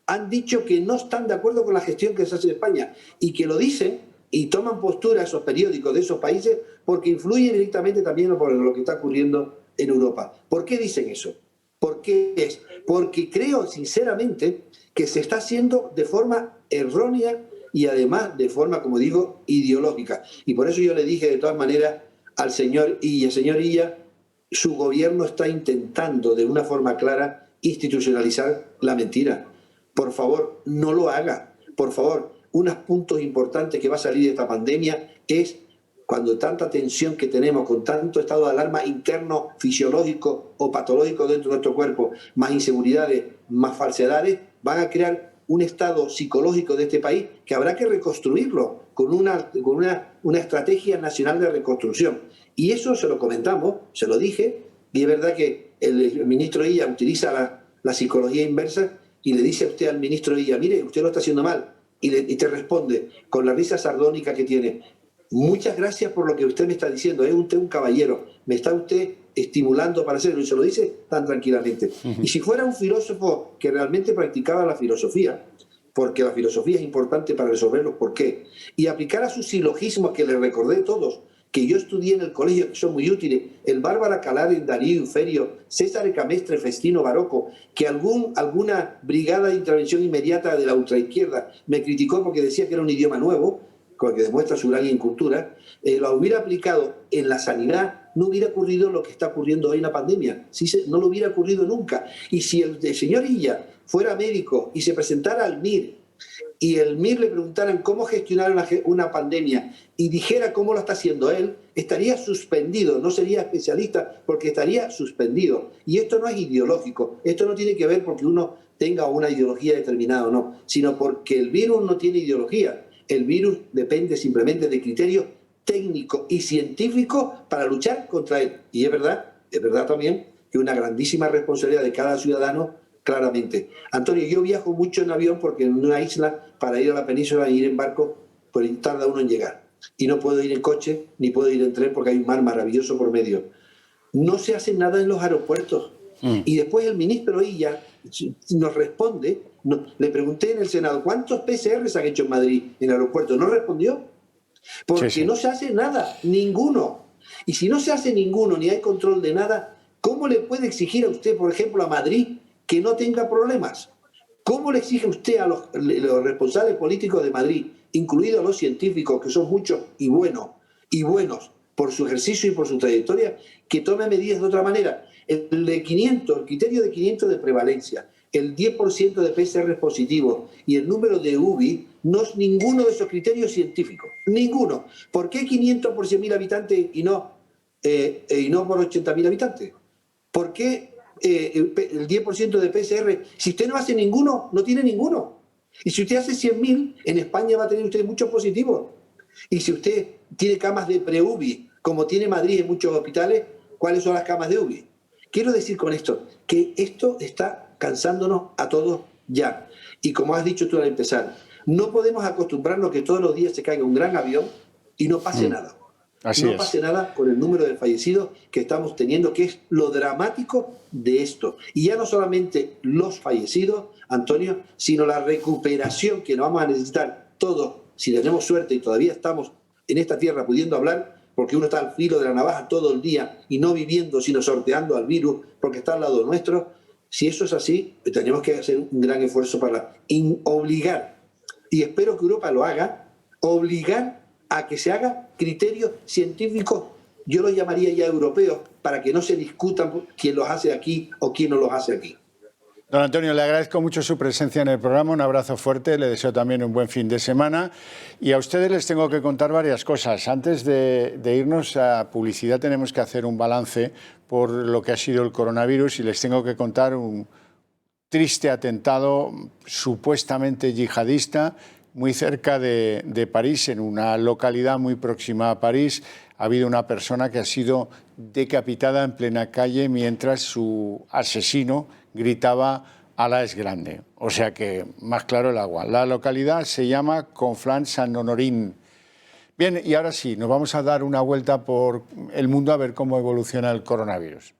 han dicho que no están de acuerdo con la gestión que se hace en España y que lo dicen y toman postura esos periódicos de esos países porque influye directamente también por lo que está ocurriendo en Europa. ¿Por qué dicen eso? ¿Por qué es? Porque creo sinceramente que se está haciendo de forma errónea y además de forma, como digo, ideológica. Y por eso yo le dije de todas maneras al señor Illa, señor Illa, su gobierno está intentando de una forma clara institucionalizar la mentira. Por favor, no lo haga. Por favor, unos puntos importantes que va a salir de esta pandemia es cuando tanta tensión que tenemos, con tanto estado de alarma interno, fisiológico o patológico dentro de nuestro cuerpo, más inseguridades, más falsedades, van a crear un estado psicológico de este país que habrá que reconstruirlo con una estrategia nacional de reconstrucción. Y eso se lo comentamos, se lo dije, y es verdad que el ministro Illa utiliza la psicología inversa y le dice a usted al ministro Illa, mire, usted lo está haciendo mal, y te responde con la risa sardónica que tiene, muchas gracias por lo que usted me está diciendo, es usted un caballero, me está usted estimulando para hacerlo, y se lo dice tan tranquilamente. Y si fuera un filósofo que realmente practicaba la filosofía, porque la filosofía es importante para resolver los por qué, y aplicara sus silogismos que les recordé todos, que yo estudié en el colegio, que son muy útiles, el Bárbara Calaren, Darío Inferio, César Camestre, Festino Barocco, que alguna brigada de intervención inmediata de la ultraizquierda me criticó porque decía que era un idioma nuevo, que demuestra su gran incultura, lo hubiera aplicado en la sanidad, no hubiera ocurrido lo que está ocurriendo hoy en la pandemia. No lo hubiera ocurrido nunca. Y si el señor Illa fuera médico y se presentara al MIR y el MIR le preguntaran cómo gestionar una pandemia y dijera cómo lo está haciendo él, estaría suspendido, no sería especialista porque estaría suspendido. Y esto no es ideológico, esto no tiene que ver porque uno tenga una ideología determinada o no, sino porque el virus no tiene ideología. El virus depende simplemente de criterios técnicos y científicos para luchar contra él. Y es verdad también que una grandísima responsabilidad de cada ciudadano, claramente. Antonio, yo viajo mucho en avión porque en una isla, para ir a la península e ir en barco, pues tarda uno en llegar. Y no puedo ir en coche, ni puedo ir en tren porque hay un mar maravilloso por medio. No se hace nada en los aeropuertos. Y después el ministro Illa nos responde, le pregunté en el Senado, ¿cuántos PCR se han hecho en Madrid, en el aeropuerto? No respondió, porque no se hace nada, ninguno. Y si no se hace ninguno, ni hay control de nada, ¿cómo le puede exigir a usted, por ejemplo, a Madrid, que no tenga problemas? ¿Cómo le exige usted a los responsables políticos de Madrid, incluidos los científicos, que son muchos y buenos por su ejercicio y por su trayectoria, que tome medidas de otra manera? El criterio de 500 de prevalencia, el 10% de PCR positivo y el número de UBI no es ninguno de esos criterios científicos. Ninguno. ¿Por qué 500 por 100.000 habitantes y no por 80.000 habitantes? ¿Por qué el 10% de PCR? Si usted no hace ninguno, no tiene ninguno. Y si usted hace 100.000, en España va a tener usted muchos positivos. Y si usted tiene camas de pre-UBI, como tiene Madrid en muchos hospitales, ¿cuáles son las camas de UBI? Quiero decir con esto que esto está cansándonos a todos ya. Y como has dicho tú al empezar, no podemos acostumbrarnos a que todos los días se caiga un gran avión y no pase nada. Así no es. pase nada con el número de fallecidos que estamos teniendo, que es lo dramático de esto. Y ya no solamente los fallecidos, Antonio, sino la recuperación que nos vamos a necesitar todos, si tenemos suerte y todavía estamos en esta tierra pudiendo hablar, porque uno está al filo de la navaja todo el día y no viviendo, sino sorteando al virus porque está al lado nuestro. Si eso es así, tenemos que hacer un gran esfuerzo para obligar, y espero que Europa lo haga, obligar a que se haga criterios científicos, yo los llamaría ya europeos, para que no se discutan quién los hace aquí o quién no los hace aquí. Don Antonio, le agradezco mucho su presencia en el programa, un abrazo fuerte, le deseo también un buen fin de semana y a ustedes les tengo que contar varias cosas. Antes de irnos a publicidad tenemos que hacer un balance por lo que ha sido el coronavirus y les tengo que contar un triste atentado supuestamente yihadista muy cerca de París, en una localidad muy próxima a París. Ha habido una persona que ha sido decapitada en plena calle mientras su asesino gritaba "Alá es grande". O sea que, más claro el agua. La localidad se llama Conflans-Saint-Honorin. Bien, y ahora sí, nos vamos a dar una vuelta por el mundo a ver cómo evoluciona el coronavirus.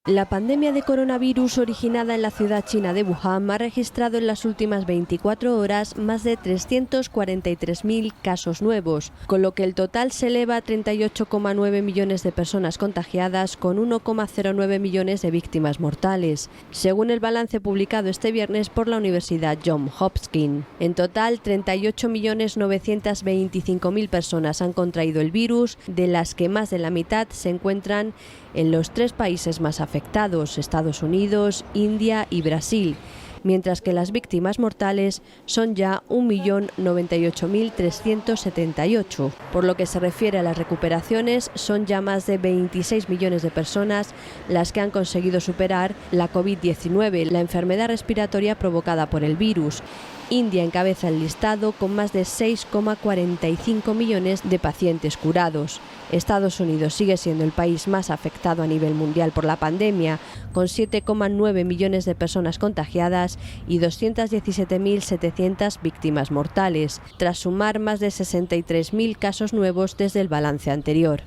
La pandemia de coronavirus originada en la ciudad china de Wuhan ha registrado en las últimas 24 horas más de 343.000 casos nuevos, con lo que el total se eleva a 38,9 millones de personas contagiadas con 1,09 millones de víctimas mortales, según el balance publicado este viernes por la Universidad Johns Hopkins. En total, 38.925.000 personas han contraído el virus, de las que más de la mitad se encuentran en los 3 países más afectados, Estados Unidos, India y Brasil, mientras que las víctimas mortales son ya 1.098.378. Por lo que se refiere a las recuperaciones, son ya más de 26 millones de personas las que han conseguido superar la COVID-19, la enfermedad respiratoria provocada por el virus. India encabeza el listado con más de 6,45 millones de pacientes curados. Estados Unidos sigue siendo el país más afectado a nivel mundial por la pandemia, con 7,9 millones de personas contagiadas y 217.700 víctimas mortales, tras sumar más de 63.000 casos nuevos desde el balance anterior.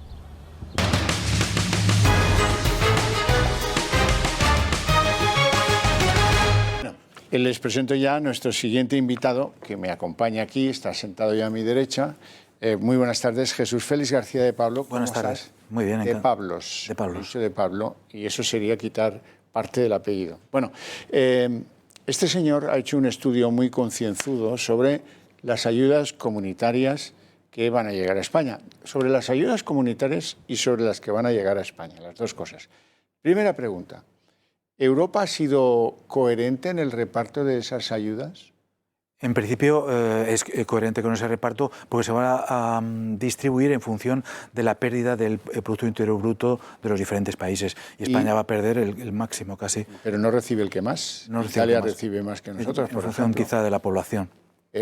Les presento ya a nuestro siguiente invitado, que me acompaña aquí, está sentado ya a mi derecha. Muy buenas tardes, Jesús Félix García de Pablo. Buenas tardes. Muy bien. De Pablos. De Pablos. De Pablo, y eso sería quitar parte del apellido. Bueno, este señor ha hecho un estudio muy concienzudo sobre las ayudas comunitarias que van a llegar a España. Sobre las ayudas comunitarias y sobre las que van a llegar a España, las dos cosas. Primera pregunta. ¿Europa ha sido coherente en el reparto de esas ayudas? En principio es coherente con ese reparto porque se va a distribuir en función de la pérdida del Producto Interior Bruto de los diferentes países. Y España va a perder el máximo casi. Pero no recibe el que más. No recibe Italia el que más. recibe más que nosotros, En función quizá de la población.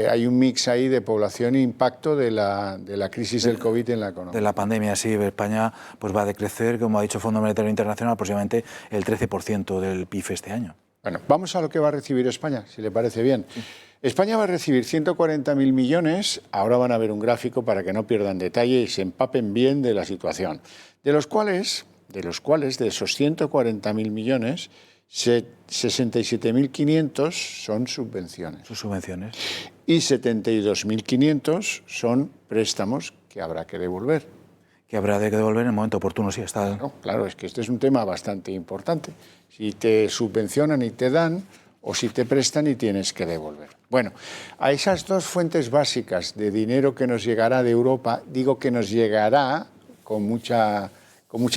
Hay un mix ahí de población e impacto de la crisis del COVID en la economía. De la pandemia, sí. España pues va a decrecer, como ha dicho el Fondo Monetario Internacional, aproximadamente el 13% del PIB este año. Bueno, vamos a lo que va a recibir España, si le parece bien. Sí. España va a recibir 140.000 millones, ahora van a ver un gráfico para que no pierdan detalle y se empapen bien de la situación, de los cuales de esos 140.000 millones, 67.500 son subvenciones. Sus subvenciones. Y 72.500 son préstamos que habrá que devolver. Que habrá de devolver en el momento oportuno, sí. Está... Claro, es que este es un tema bastante importante. Si te subvencionan y te dan, o si te prestan y tienes que devolver. Bueno, a esas dos fuentes básicas de dinero que nos llegará de Europa, digo que nos llegará con mucha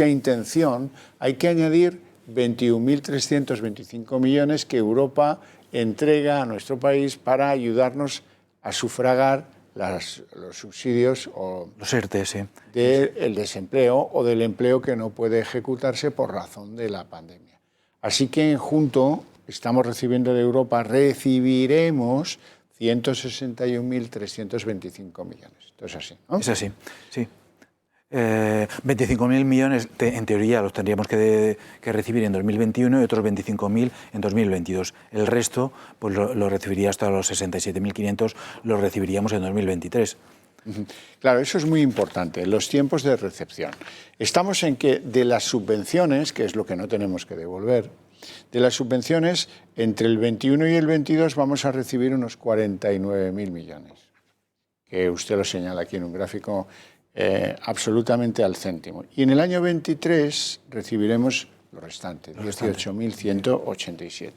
intención, hay que añadir 21.325 millones que Europa entrega a nuestro país para ayudarnos a sufragar los subsidios o los ERTE, sí, del desempleo o del empleo que no puede ejecutarse por razón de la pandemia. Así que en junto estamos recibiendo de Europa, recibiremos 161.325 millones. Esto es así, ¿no? Es así, sí. 25.000 millones, en teoría, los tendríamos que recibir en 2021 y otros 25.000 en 2022. El resto pues lo recibiría hasta los 67.500, los recibiríamos en 2023. Claro, eso es muy importante, los tiempos de recepción. Estamos en que de las subvenciones, que es lo que no tenemos que devolver, de las subvenciones, entre el 21 y el 22 vamos a recibir unos 49.000 millones, que usted lo señala aquí en un gráfico absolutamente al céntimo. Y en el año 23 recibiremos lo restante, 18.187.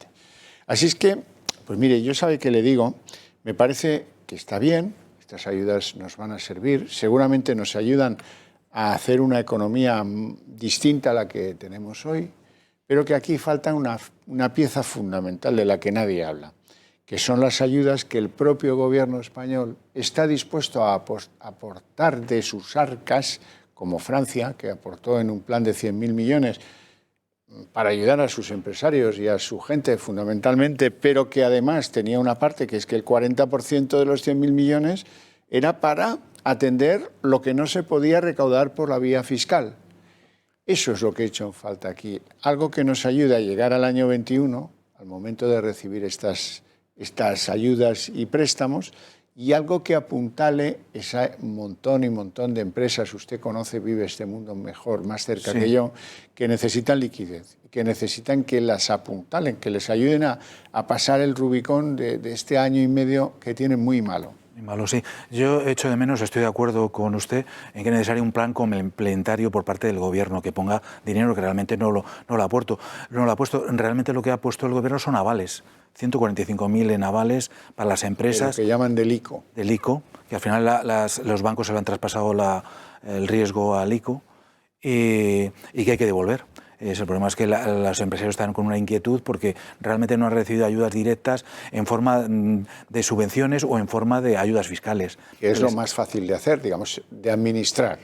Así es que, pues mire, yo sabe que le digo, me parece que está bien, estas ayudas nos van a servir, seguramente nos ayudan a hacer una economía distinta a la que tenemos hoy, pero que aquí falta una pieza fundamental de la que nadie habla, que son las ayudas que el propio gobierno español está dispuesto a aportar de sus arcas, como Francia, que aportó en un plan de 100.000 millones para ayudar a sus empresarios y a su gente fundamentalmente, pero que además tenía una parte que es que el 40% de los 100.000 millones era para atender lo que no se podía recaudar por la vía fiscal. Eso es lo que he hecho en falta aquí, algo que nos ayude a llegar al año 21, al momento de recibir estas ayudas y préstamos, y algo que apuntale ese montón y montón de empresas, usted conoce, vive este mundo mejor, más cerca que yo, que necesitan liquidez, que necesitan que las apuntalen, que les ayuden a pasar el Rubicón de este año y medio que tienen muy malo. Malo, sí. Yo echo de menos, estoy de acuerdo con usted, en que es necesario un plan complementario por parte del Gobierno, que ponga dinero que realmente no lo ha puesto. Realmente lo que ha puesto el Gobierno son avales, 145.000 en avales para las empresas. Lo que llaman del ICO. Del ICO, que al final los bancos se le han traspasado el riesgo al ICO y que hay que devolver. El problema es que los empresarios están con una inquietud porque realmente no han recibido ayudas directas en forma de subvenciones o en forma de ayudas fiscales. Que es lo más fácil de hacer, digamos, de administrar.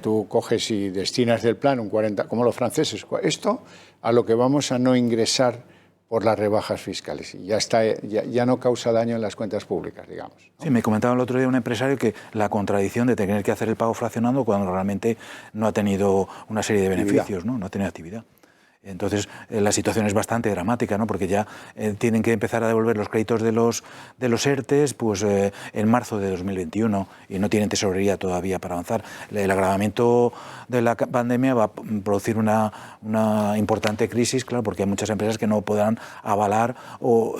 Tú coges y destinas del plan un 40%, como los franceses, esto a lo que vamos a no ingresar por las rebajas fiscales. Y ya no causa daño en las cuentas públicas, digamos, ¿no? Sí, me comentaba el otro día un empresario que la contradicción de tener que hacer el pago fraccionado cuando realmente no ha tenido una serie de beneficios, ¿no? No ha tenido actividad. Entonces, la situación es bastante dramática, ¿no? Porque ya tienen que empezar a devolver los créditos de los ERTES pues, en marzo de 2021 y no tienen tesorería todavía para avanzar. El agravamiento de la pandemia va a producir una importante crisis, claro, porque hay muchas empresas que no podrán avalar o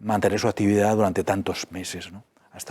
mantener su actividad durante tantos meses, ¿no?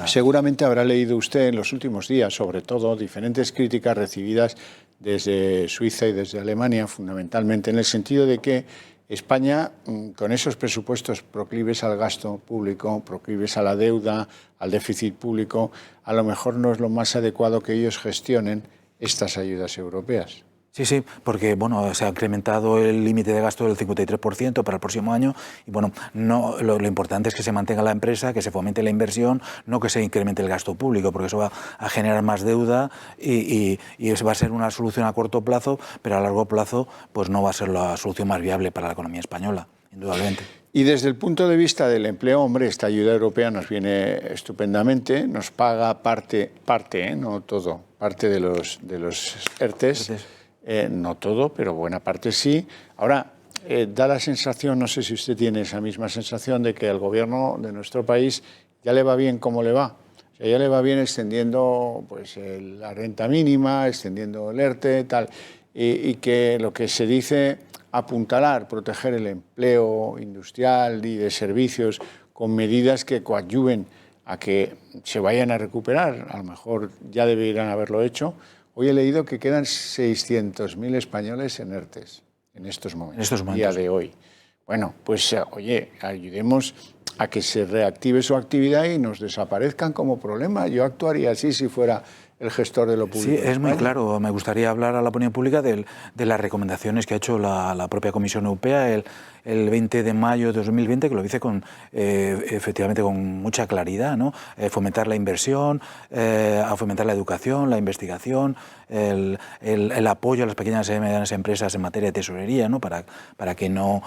Seguramente habrá leído usted en los últimos días, sobre todo, diferentes críticas recibidas desde Suiza y desde Alemania, fundamentalmente, en el sentido de que España, con esos presupuestos proclives al gasto público, proclives a la deuda, al déficit público, a lo mejor no es lo más adecuado que ellos gestionen estas ayudas europeas. Sí, porque bueno, se ha incrementado el límite de gasto del 53% para el próximo año y bueno, lo importante es que se mantenga la empresa, que se fomente la inversión, no que se incremente el gasto público, porque eso va a generar más deuda y eso va a ser una solución a corto plazo, pero a largo plazo pues no va a ser la solución más viable para la economía española, indudablemente. Y desde el punto de vista del empleo, hombre, esta ayuda europea nos viene estupendamente, nos paga parte, no todo, parte de los ERTES. No todo, pero buena parte sí. Ahora, da la sensación, no sé si usted tiene esa misma sensación, de que al gobierno de nuestro país ya le va bien como le va. O sea, ya le va bien extendiendo pues, la renta mínima, extendiendo el ERTE, tal. Y que lo que se dice apuntalar, proteger el empleo industrial y de servicios con medidas que coadyuven a que se vayan a recuperar. A lo mejor ya deberían haberlo hecho. Hoy he leído que quedan 600.000 españoles en ERTES en estos momentos, día de hoy. Bueno, pues oye, ayudemos a que se reactive su actividad y nos desaparezcan como problema. Yo actuaría así si fuera el gestor de lo público. Sí, es muy claro. Me gustaría hablar a la opinión pública de las recomendaciones que ha hecho la propia Comisión Europea el 20 de mayo de 2020, que lo dice efectivamente con mucha claridad, ¿no? Fomentar la inversión, a fomentar la educación, la investigación, el apoyo a las pequeñas y medianas empresas en materia de tesorería, ¿no? Para que no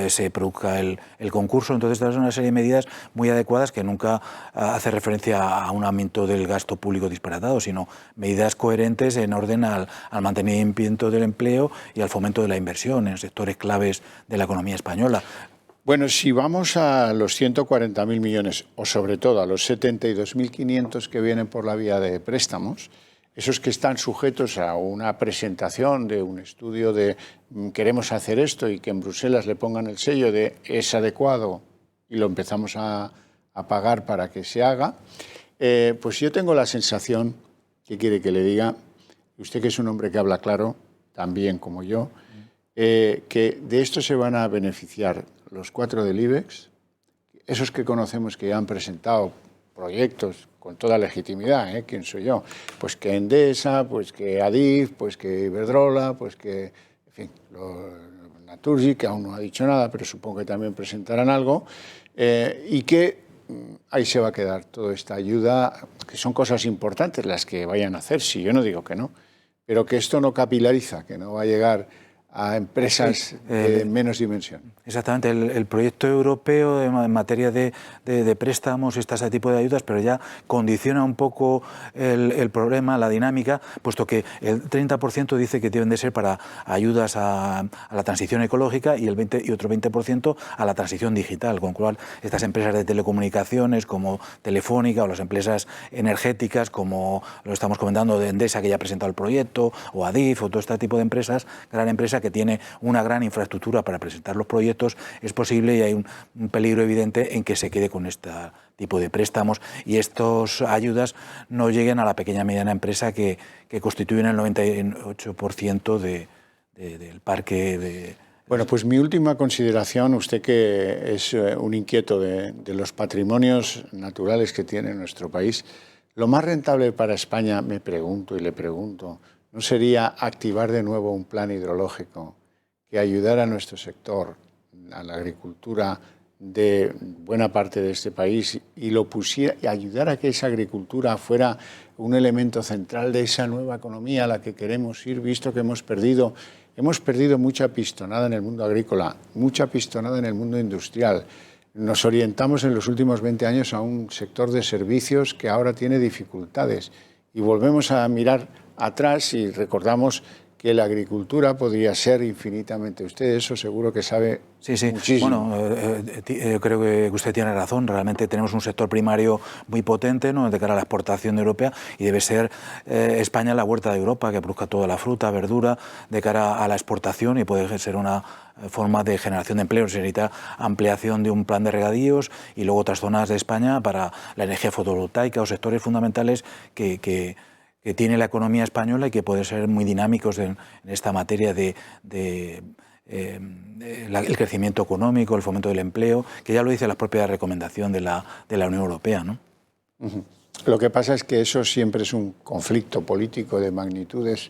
se produzca el concurso. Entonces, estas son una serie de medidas muy adecuadas que nunca hace referencia a un aumento del gasto público disparatado, sino medidas coherentes en orden al mantenimiento del empleo y al fomento de la inversión en sectores claves de la economía española. Bueno, si vamos a los 140.000 millones o sobre todo a los 72.500 que vienen por la vía de préstamos, esos que están sujetos a una presentación de un estudio de queremos hacer esto y que en Bruselas le pongan el sello de es adecuado y lo empezamos a pagar para que se haga, pues yo tengo la sensación, ¿qué quiere que le diga? Usted que es un hombre que habla claro, también como yo, que de esto se van a beneficiar los 4 del IBEX, esos que conocemos que ya han presentado proyectos con toda legitimidad, ¿quién soy yo? Pues que Endesa, pues que Adif, pues que Iberdrola, pues que, en fin, Naturgy, que aún no ha dicho nada, pero supongo que también presentarán algo, y que ahí se va a quedar toda esta ayuda, que son cosas importantes las que vayan a hacer, sí, yo no digo que no, pero que esto no capilariza, que no va a llegar a empresas de menos dimensión. Exactamente, el proyecto europeo en materia de préstamos y este tipo de ayudas, pero ya condiciona un poco el problema, la dinámica, puesto que el 30% dice que deben de ser para ayudas a la transición ecológica y otro 20% a la transición digital, con lo cual estas empresas de telecomunicaciones como Telefónica o las empresas energéticas como lo estamos comentando de Endesa, que ya ha presentado el proyecto, o Adif o todo este tipo de empresas, gran empresa que tiene una gran infraestructura para presentar los proyectos, es posible y hay un peligro evidente en que se quede con este tipo de préstamos y estas ayudas no lleguen a la pequeña y mediana empresa que constituyen el 98% del parque de... Bueno, pues mi última consideración, usted que es un inquieto de los patrimonios naturales que tiene nuestro país, lo más rentable para España, me pregunto y le pregunto, ¿no sería activar de nuevo un plan hidrológico que ayudara a nuestro sector, a la agricultura de buena parte de este país y lo pusiera y ayudara a que esa agricultura fuera un elemento central de esa nueva economía a la que queremos ir, visto que hemos perdido mucha pistonada en el mundo agrícola, mucha pistonada en el mundo industrial? Nos orientamos en los últimos 20 años a un sector de servicios que ahora tiene dificultades y volvemos a mirar atrás y recordamos que la agricultura podría ser infinitamente. Usted eso seguro que sabe muchísimo. Bueno, yo creo que usted tiene razón. Realmente tenemos un sector primario muy potente, ¿no?, de cara a la exportación europea y debe ser España la huerta de Europa, que produzca toda la fruta, verdura, de cara a la exportación y puede ser una forma de generación de empleo. Se necesita ampliación de un plan de regadíos y luego otras zonas de España para la energía fotovoltaica o sectores fundamentales que tiene la economía española y que pueden ser muy dinámicos en esta materia el crecimiento económico, el fomento del empleo, que ya lo dice la propia recomendación de la Unión Europea, ¿no? Lo que pasa es que eso siempre es un conflicto político de magnitudes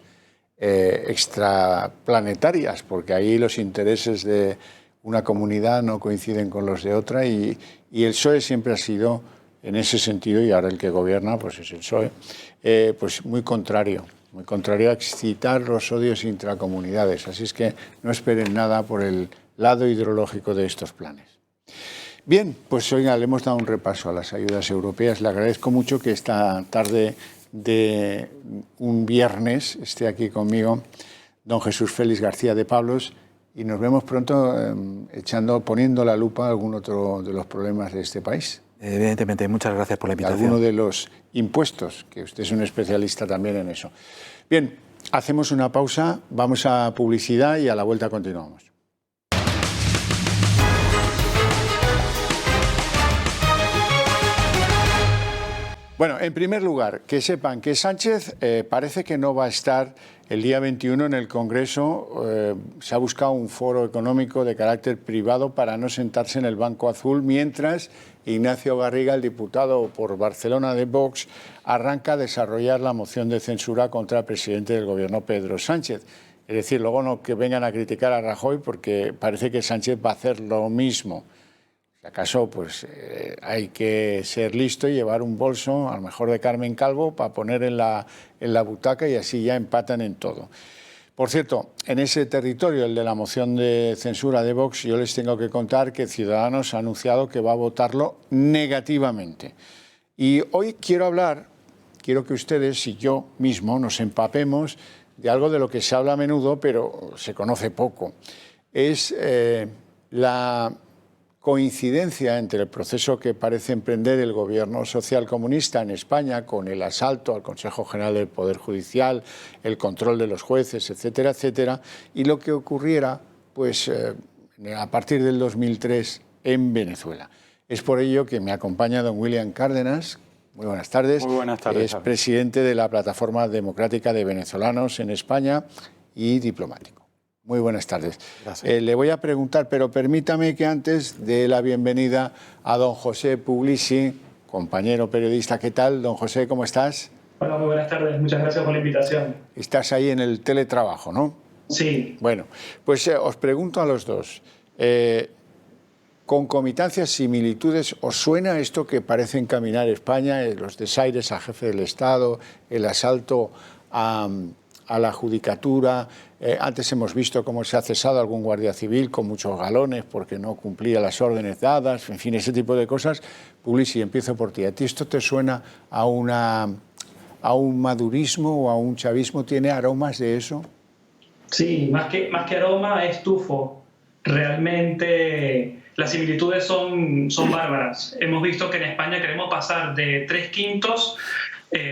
extraplanetarias, porque ahí los intereses de una comunidad no coinciden con los de otra y el PSOE siempre ha sido, en ese sentido, y ahora el que gobierna pues es el PSOE, pues muy contrario a excitar los odios intracomunidades. Así es que no esperen nada por el lado hidrológico de estos planes. Bien, pues oiga, le hemos dado un repaso a las ayudas europeas. Le agradezco mucho que esta tarde de un viernes esté aquí conmigo don Jesús Félix García de Pablos y nos vemos pronto poniendo la lupa a algún otro de los problemas de este país. Evidentemente, muchas gracias por la invitación. Alguno de los impuestos, que usted es un especialista también en eso. Bien, hacemos una pausa, vamos a publicidad y a la vuelta continuamos. Bueno, en primer lugar, que sepan que Sánchez parece que no va a estar el día 21 en el Congreso. Se ha buscado un foro económico de carácter privado para no sentarse en el banco azul, mientras Ignacio Garriga, el diputado por Barcelona de Vox, arranca a desarrollar la moción de censura contra el presidente del Gobierno, Pedro Sánchez. Es decir, luego no que vengan a criticar a Rajoy porque parece que Sánchez va a hacer lo mismo. Si acaso, pues hay que ser listo y llevar un bolso, a lo mejor de Carmen Calvo, para poner en la butaca y así ya empatan en todo. Por cierto, en ese territorio, el de la moción de censura de Vox, yo les tengo que contar que Ciudadanos ha anunciado que va a votarlo negativamente. Y hoy quiero que ustedes y yo mismo nos empapemos de algo de lo que se habla a menudo, pero se conoce poco. Es la coincidencia entre el proceso que parece emprender el gobierno socialcomunista en España con el asalto al Consejo General del Poder Judicial, el control de los jueces, etcétera, etcétera, y lo que ocurriera pues, a partir del 2003 en Venezuela. Es por ello que me acompaña don William Cárdenas. Muy buenas tardes. Muy buenas tardes. Es presidente de la Plataforma Democrática de Venezolanos en España y diplomático. Muy buenas tardes. Le voy a preguntar, pero permítame que antes dé la bienvenida a don José Puglisi, compañero periodista. ¿Qué tal, don José? ¿Cómo estás? Hola, muy buenas tardes. Muchas gracias por la invitación. Estás ahí en el teletrabajo, ¿no? Sí. Bueno, pues os pregunto a los dos. Concomitancias, similitudes, ¿os suena esto que parece encaminar España, los desaires al jefe del Estado, el asalto a la judicatura? Antes hemos visto cómo se ha cesado algún guardia civil con muchos galones porque no cumplía las órdenes dadas, en fin, ese tipo de cosas. Puglisi, empiezo por ti. ¿A ti esto te suena a un madurismo o a un chavismo? ¿Tiene aromas de eso? Sí, más que aroma es tufo. Realmente las similitudes son bárbaras. Hemos visto que en España queremos pasar de 3/5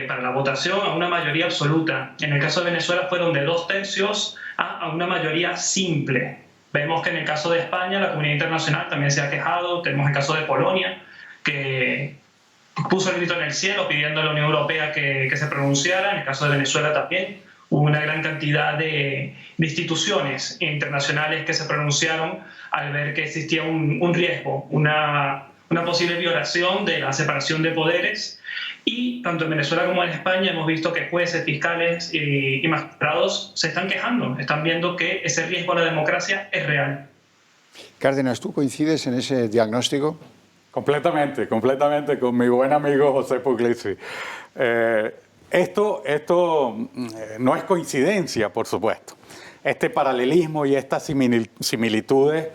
para la votación a una mayoría absoluta. En el caso de Venezuela fueron de 2/3 a una mayoría simple. Vemos que en el caso de España la comunidad internacional también se ha quejado. Tenemos el caso de Polonia, que puso el grito en el cielo pidiendo a la Unión Europea que se pronunciara. En el caso de Venezuela también hubo una gran cantidad de instituciones internacionales que se pronunciaron al ver que existía un riesgo, una posible violación de la separación de poderes. Y tanto en Venezuela como en España hemos visto que jueces, fiscales y magistrados se están quejando, están viendo que ese riesgo a la democracia es real. Cárdenas, ¿tú coincides en ese diagnóstico? Completamente con mi buen amigo José Puglisi. Esto no es coincidencia, por supuesto. Este paralelismo y estas similitudes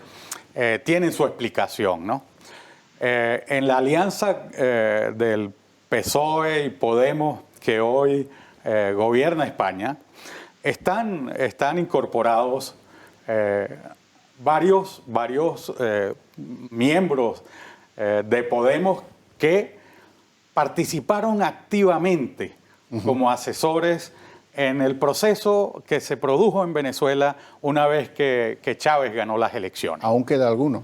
tienen su explicación, ¿no? En la alianza del PSOE y Podemos que hoy gobierna España, están incorporados varios miembros de Podemos que participaron activamente como asesores en el proceso que se produjo en Venezuela una vez que Chávez ganó las elecciones. Aún queda alguno.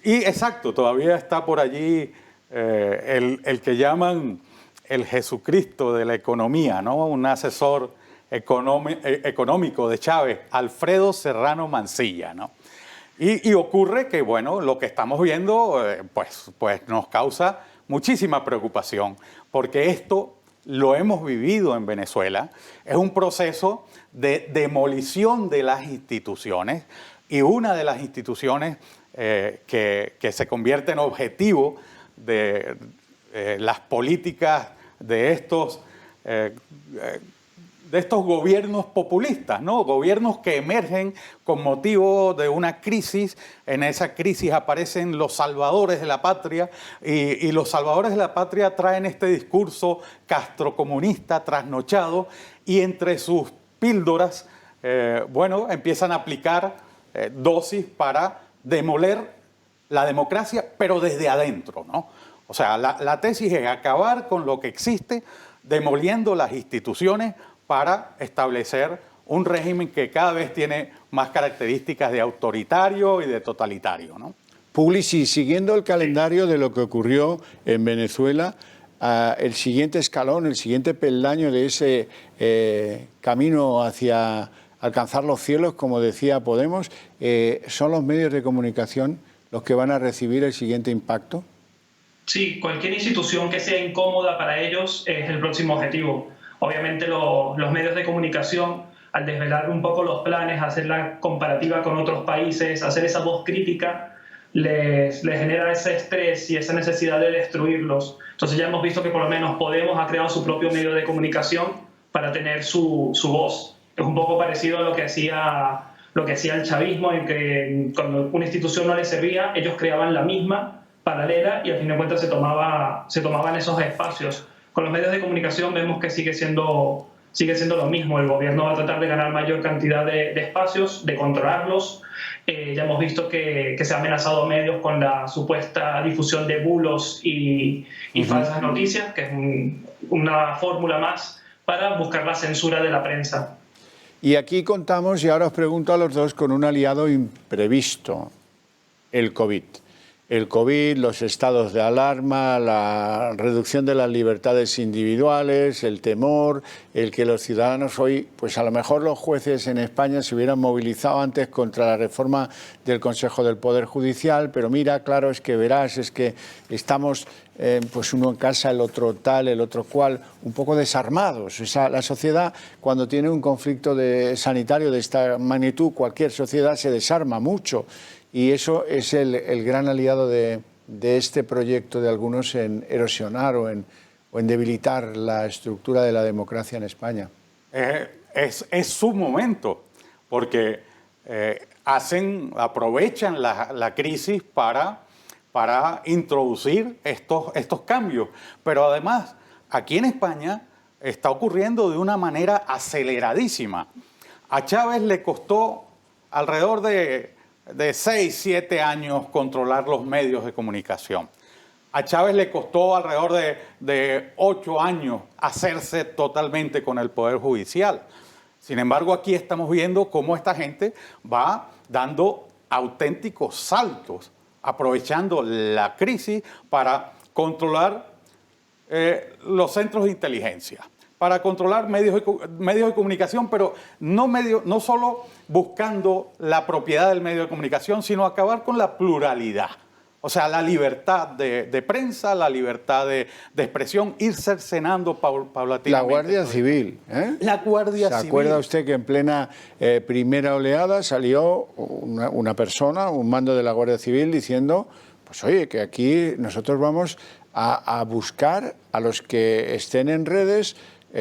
Y exacto, todavía está por allí el que llaman el Jesucristo de la economía, ¿no? Un asesor económico de Chávez, Alfredo Serrano Mancilla, ¿no? Y ocurre que, bueno, lo que estamos viendo pues nos causa muchísima preocupación, porque esto lo hemos vivido en Venezuela. Es un proceso de demolición de las instituciones, y una de las instituciones que se convierte en objetivo de las políticas de estos gobiernos populistas, ¿no? Gobiernos que emergen con motivo de una crisis. En esa crisis aparecen los salvadores de la patria, y los salvadores de la patria traen este discurso castrocomunista trasnochado, y entre sus píldoras, empiezan a aplicar dosis para demoler la democracia, pero desde adentro, ¿no? O sea, la tesis es acabar con lo que existe, demoliendo las instituciones para establecer un régimen que cada vez tiene más características de autoritario y de totalitario, ¿no? Puglisi, siguiendo el calendario de lo que ocurrió en Venezuela, el siguiente escalón, el siguiente peldaño de ese camino hacia alcanzar los cielos, como decía Podemos, ¿son los medios de comunicación los que van a recibir el siguiente impacto? Sí, cualquier institución que sea incómoda para ellos es el próximo objetivo. Obviamente los medios de comunicación, al desvelar un poco los planes, hacer la comparativa con otros países, hacer esa voz crítica, les genera ese estrés y esa necesidad de destruirlos. Entonces ya hemos visto que por lo menos Podemos ha creado su propio medio de comunicación para tener su voz. Es un poco parecido a lo que hacía el chavismo, en que cuando una institución no les servía, ellos creaban la misma paralela y al fin de cuentas se tomaban esos espacios. Con los medios de comunicación vemos que sigue siendo sigue siendo lo mismo. El gobierno va a tratar de ganar mayor cantidad de espacios, de controlarlos. Ya hemos visto que se ha amenazado a medios con la supuesta difusión de bulos y falsas noticias, que es una fórmula más para buscar la censura de la prensa. Y aquí contamos, y ahora os pregunto a los dos, con un aliado imprevisto, el COVID. El COVID, los estados de alarma, la reducción de las libertades individuales, el temor, el que los ciudadanos hoy, pues a lo mejor los jueces en España se hubieran movilizado antes contra la reforma del Consejo del Poder Judicial, pero mira, claro, es que verás, es que estamos, pues uno en casa, el otro tal, el otro cual, un poco desarmados. La sociedad, cuando tiene un conflicto sanitario de esta magnitud, cualquier sociedad se desarma mucho. Y eso es el gran aliado de este proyecto de algunos en erosionar o en debilitar la estructura de la democracia en España. Es su momento, porque aprovechan la crisis para introducir estos cambios. Pero además, aquí en España está ocurriendo de una manera aceleradísima. A Chávez le costó alrededor de 6, 7 años controlar los medios de comunicación. A Chávez le costó alrededor de 8 años hacerse totalmente con el Poder Judicial. Sin embargo, aquí estamos viendo cómo esta gente va dando auténticos saltos, aprovechando la crisis para controlar los centros de inteligencia, para controlar medios de comunicación, pero no solo buscando la propiedad del medio de comunicación, sino acabar con la pluralidad. O sea, la libertad de prensa, la libertad de expresión, ir cercenando paulatinamente. La Guardia Civil, ¿eh? La Guardia Civil. ¿Se acuerda usted que en plena primera oleada salió una persona, un mando de la Guardia Civil, diciendo, pues oye, que aquí nosotros vamos a buscar a los que estén en redes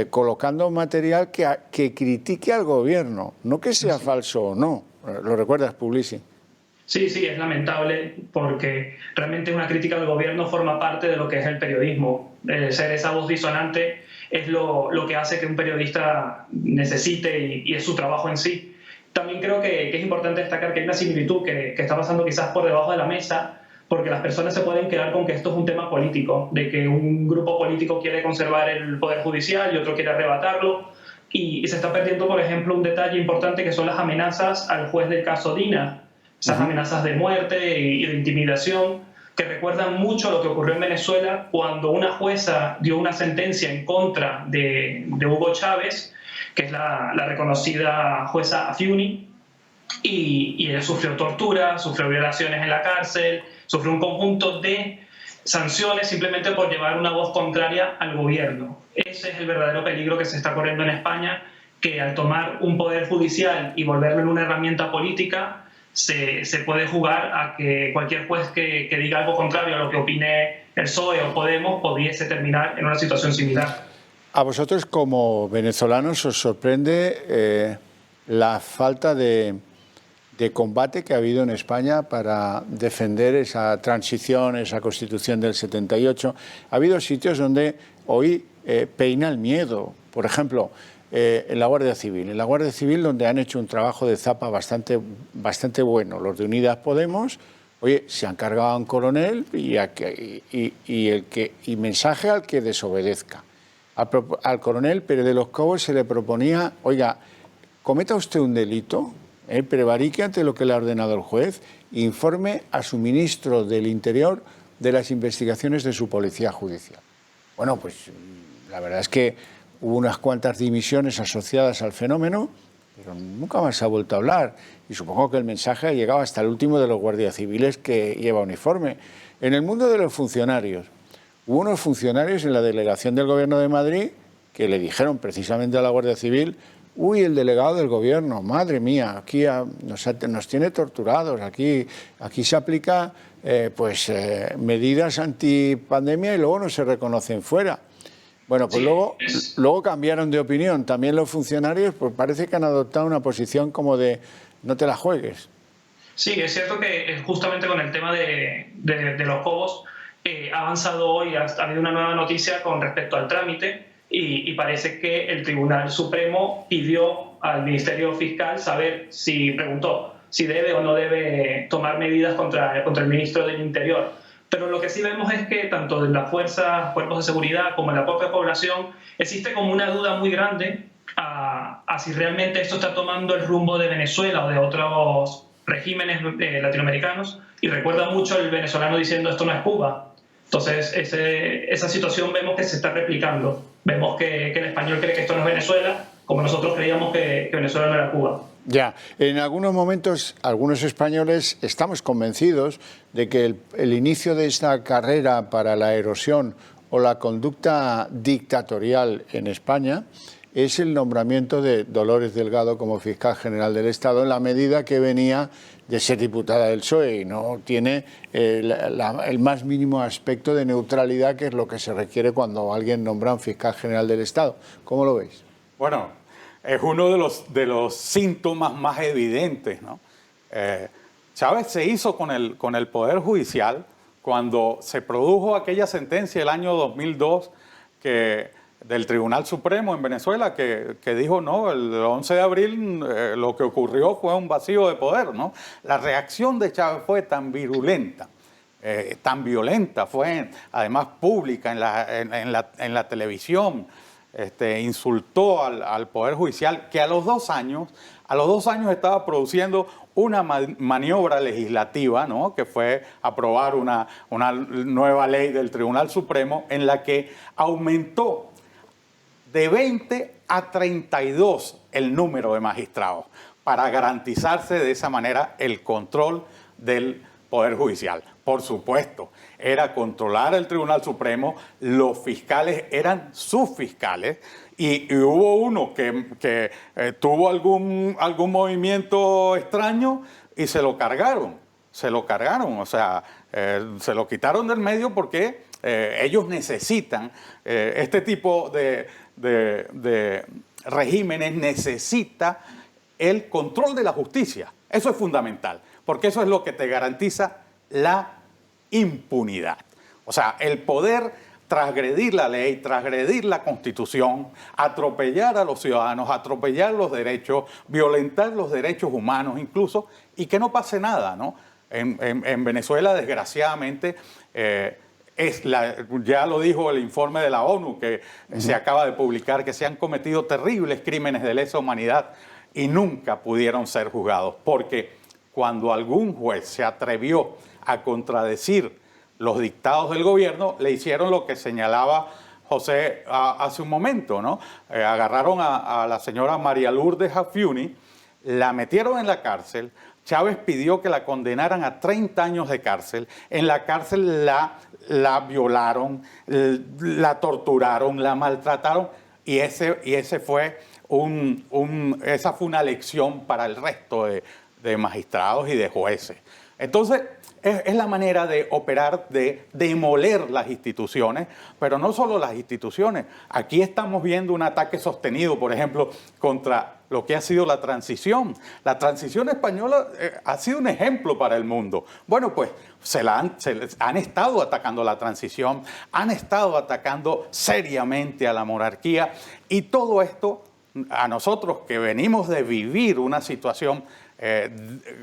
colocando material que critique al gobierno, no que sea falso o no. ¿Lo recuerdas, Puglisi? Sí, es lamentable porque realmente una crítica al gobierno forma parte de lo que es el periodismo. Ser esa voz disonante es lo que hace que un periodista necesite y es su trabajo en sí. También creo que es importante destacar que hay una similitud que está pasando quizás por debajo de la mesa, porque las personas se pueden quedar con que esto es un tema político, de que un grupo político quiere conservar el Poder Judicial y otro quiere arrebatarlo, y se está perdiendo, por ejemplo, un detalle importante que son las amenazas al juez del caso Dina, esas amenazas de muerte y de intimidación, que recuerdan mucho lo que ocurrió en Venezuela cuando una jueza dio una sentencia en contra de Hugo Chávez, que es la reconocida jueza Afiuni, y ella sufrió tortura, sufrió violaciones en la cárcel, sufrió un conjunto de sanciones simplemente por llevar una voz contraria al gobierno. Ese es el verdadero peligro que se está corriendo en España, que al tomar un poder judicial y volverlo en una herramienta política, se puede jugar a que cualquier juez que diga algo contrario a lo que opine el PSOE o Podemos pudiese terminar en una situación similar. ¿A vosotros como venezolanos os sorprende la falta de combate que ha habido en España para defender esa transición, esa Constitución del 78? Ha habido sitios donde hoy peina el miedo. Por ejemplo, en la Guardia Civil. En la Guardia Civil, donde han hecho un trabajo de zapa bastante bueno. Los de Unidas Podemos, oye, se han cargado a un coronel y mensaje al que desobedezca. Al coronel Pérez de los Cobos se le proponía, oiga, cometa usted un delito, prevarique ante lo que le ha ordenado el juez, informe a su ministro del Interior de las investigaciones de su policía judicial. Bueno, pues la verdad es que hubo unas cuantas dimisiones asociadas al fenómeno, pero nunca más se ha vuelto a hablar. Y supongo que el mensaje ha llegado hasta el último de los guardias civiles que lleva uniforme. En el mundo de los funcionarios, hubo unos funcionarios en la delegación del Gobierno de Madrid que le dijeron precisamente a la Guardia Civil: uy, el delegado del gobierno, madre mía, aquí nos tiene torturados, aquí se aplica medidas antipandemia y luego no se reconocen fuera. Bueno, pues sí, luego cambiaron de opinión. También los funcionarios, pues parece que han adoptado una posición como de no te la juegues. Sí, es cierto que justamente con el tema de los Cobos ha avanzado hoy, ha habido una nueva noticia con respecto al trámite. y parece que el Tribunal Supremo pidió al Ministerio Fiscal preguntó si debe o no debe tomar medidas contra el ministro del Interior. Pero lo que sí vemos es que tanto en las fuerzas, cuerpos de seguridad, como en la propia población, existe como una duda muy grande a si realmente esto está tomando el rumbo de Venezuela o de otros regímenes latinoamericanos, y recuerda mucho el venezolano diciendo esto no es Cuba. Entonces esa situación vemos que se está replicando. Vemos que el español cree que esto no es Venezuela, como nosotros creíamos que Venezuela no era Cuba. Ya, en algunos momentos, algunos españoles estamos convencidos de que el inicio de esta carrera para la erosión o la conducta dictatorial en España es el nombramiento de Dolores Delgado como fiscal general del Estado, en la medida que venía de ser diputada del PSOE y no tiene el más mínimo aspecto de neutralidad, que es lo que se requiere cuando alguien nombra un fiscal general del Estado. ¿Cómo lo veis? Bueno, es uno de los síntomas más evidentes, ¿no? Chávez se hizo con el Poder Judicial cuando se produjo aquella sentencia el año 2002 del Tribunal Supremo en Venezuela que dijo, no, el 11 de abril lo que ocurrió fue un vacío de poder, ¿no? La reacción de Chávez fue tan virulenta, tan violenta, fue además pública en la televisión, insultó al Poder Judicial, que a los dos años estaba produciendo una maniobra legislativa, ¿no? Que fue aprobar una nueva ley del Tribunal Supremo en la que aumentó de 20 a 32 el número de magistrados para garantizarse de esa manera el control del Poder Judicial. Por supuesto, era controlar el Tribunal Supremo, los fiscales eran subfiscales y hubo uno que tuvo algún movimiento extraño y se lo cargaron, o sea, se lo quitaron del medio porque ellos necesitan este tipo de regímenes, necesita el control de la justicia. Eso es fundamental, porque eso es lo que te garantiza la impunidad. O sea, el poder transgredir la ley, transgredir la Constitución, atropellar a los ciudadanos, atropellar los derechos, violentar los derechos humanos incluso, y que no pase nada, ¿no? En Venezuela, desgraciadamente, ya lo dijo el informe de la ONU que se acaba de publicar, que se han cometido terribles crímenes de lesa humanidad y nunca pudieron ser juzgados, porque cuando algún juez se atrevió a contradecir los dictados del gobierno, le hicieron lo que señalaba José hace un momento, ¿no? Agarraron a la señora María Lourdes Afiuni, la metieron en la cárcel. Chávez pidió que la condenaran a 30 años de cárcel. En la cárcel la violaron, la torturaron, la maltrataron, y esa fue una lección para el resto de magistrados y de jueces. Entonces, es la manera de operar, de demoler las instituciones, pero no solo las instituciones. Aquí estamos viendo un ataque sostenido, por ejemplo, contra lo que ha sido la transición. La transición española ha sido un ejemplo para el mundo. Bueno, pues han estado atacando la transición, han estado atacando seriamente a la monarquía, y todo esto, a nosotros que venimos de vivir una situación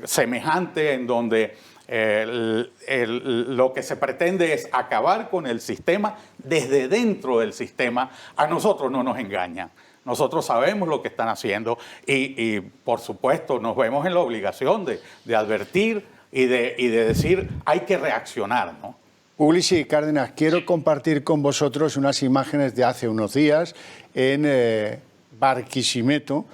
semejante en donde lo que se pretende es acabar con el sistema desde dentro del sistema, a nosotros no nos engañan. Nosotros sabemos lo que están haciendo y por supuesto nos vemos en la obligación de advertir y de decir hay que reaccionar, ¿no? Ulises y Cárdenas, quiero compartir con vosotros unas imágenes de hace unos días en Barquisimeto,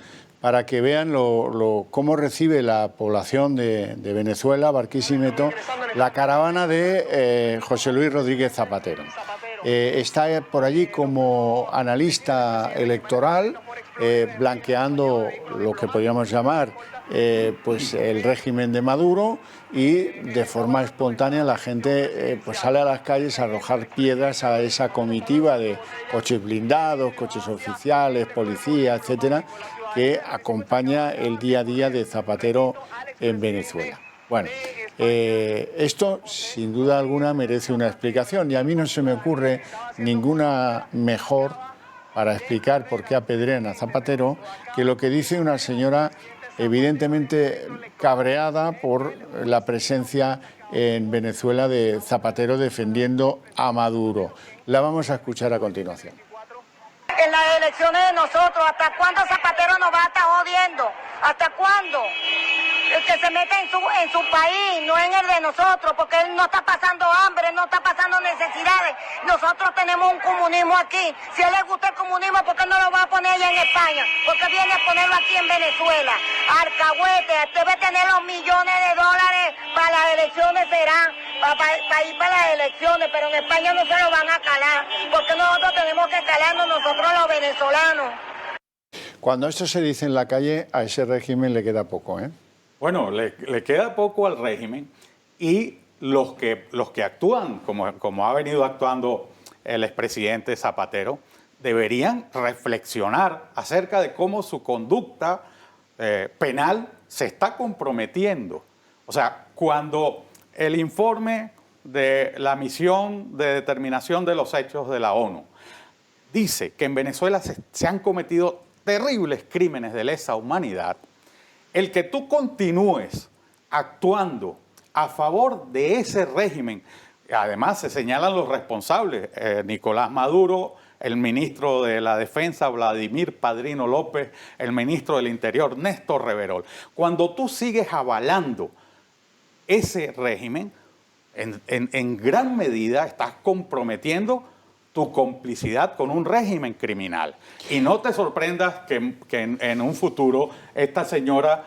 para que vean cómo recibe la población de Venezuela, Barquisimeto, la caravana de José Luis Rodríguez Zapatero. Está por allí como analista electoral, blanqueando lo que podríamos llamar pues el régimen de Maduro, y de forma espontánea la gente pues sale a las calles a arrojar piedras a esa comitiva de coches blindados, coches oficiales, policía, etcétera, que acompaña el día a día de Zapatero en Venezuela. Bueno, esto sin duda alguna merece una explicación, y a mí no se me ocurre ninguna mejor para explicar por qué apedrean a Zapatero, que lo que dice una señora evidentemente cabreada por la presencia en Venezuela de Zapatero defendiendo a Maduro. La vamos a escuchar a continuación. En las elecciones de nosotros, ¿hasta cuándo Zapatero nos va a estar jodiendo? ¿Hasta cuándo? El que se mete en su país, no en el de nosotros, porque él no está pasando hambre, no está pasando necesidades. Nosotros tenemos un comunismo aquí. Si a él le gusta el comunismo, ¿por qué no lo va a poner allá en España? ¿Por qué viene a ponerlo aquí en Venezuela? Alcahuete, debe tener los millones de dólares para las elecciones, serán para ir para las elecciones, pero en España no se lo van a calar, porque nosotros tenemos que calarnos nosotros los venezolanos. Cuando esto se dice en la calle, a ese régimen le queda poco, ¿eh? Bueno, le queda poco al régimen, y los que actúan, como ha venido actuando el expresidente Zapatero, deberían reflexionar acerca de cómo su conducta penal se está comprometiendo. O sea, cuando el informe de la misión de determinación de los hechos de la ONU dice que en Venezuela se han cometido terribles crímenes de lesa humanidad, el que tú continúes actuando a favor de ese régimen, además se señalan los responsables, Nicolás Maduro, el ministro de la Defensa, Vladimir Padrino López, el ministro del Interior, Néstor Reverol. Cuando tú sigues avalando ese régimen, en gran medida estás comprometiendo tu complicidad con un régimen criminal. Y no te sorprendas que en un futuro esta señora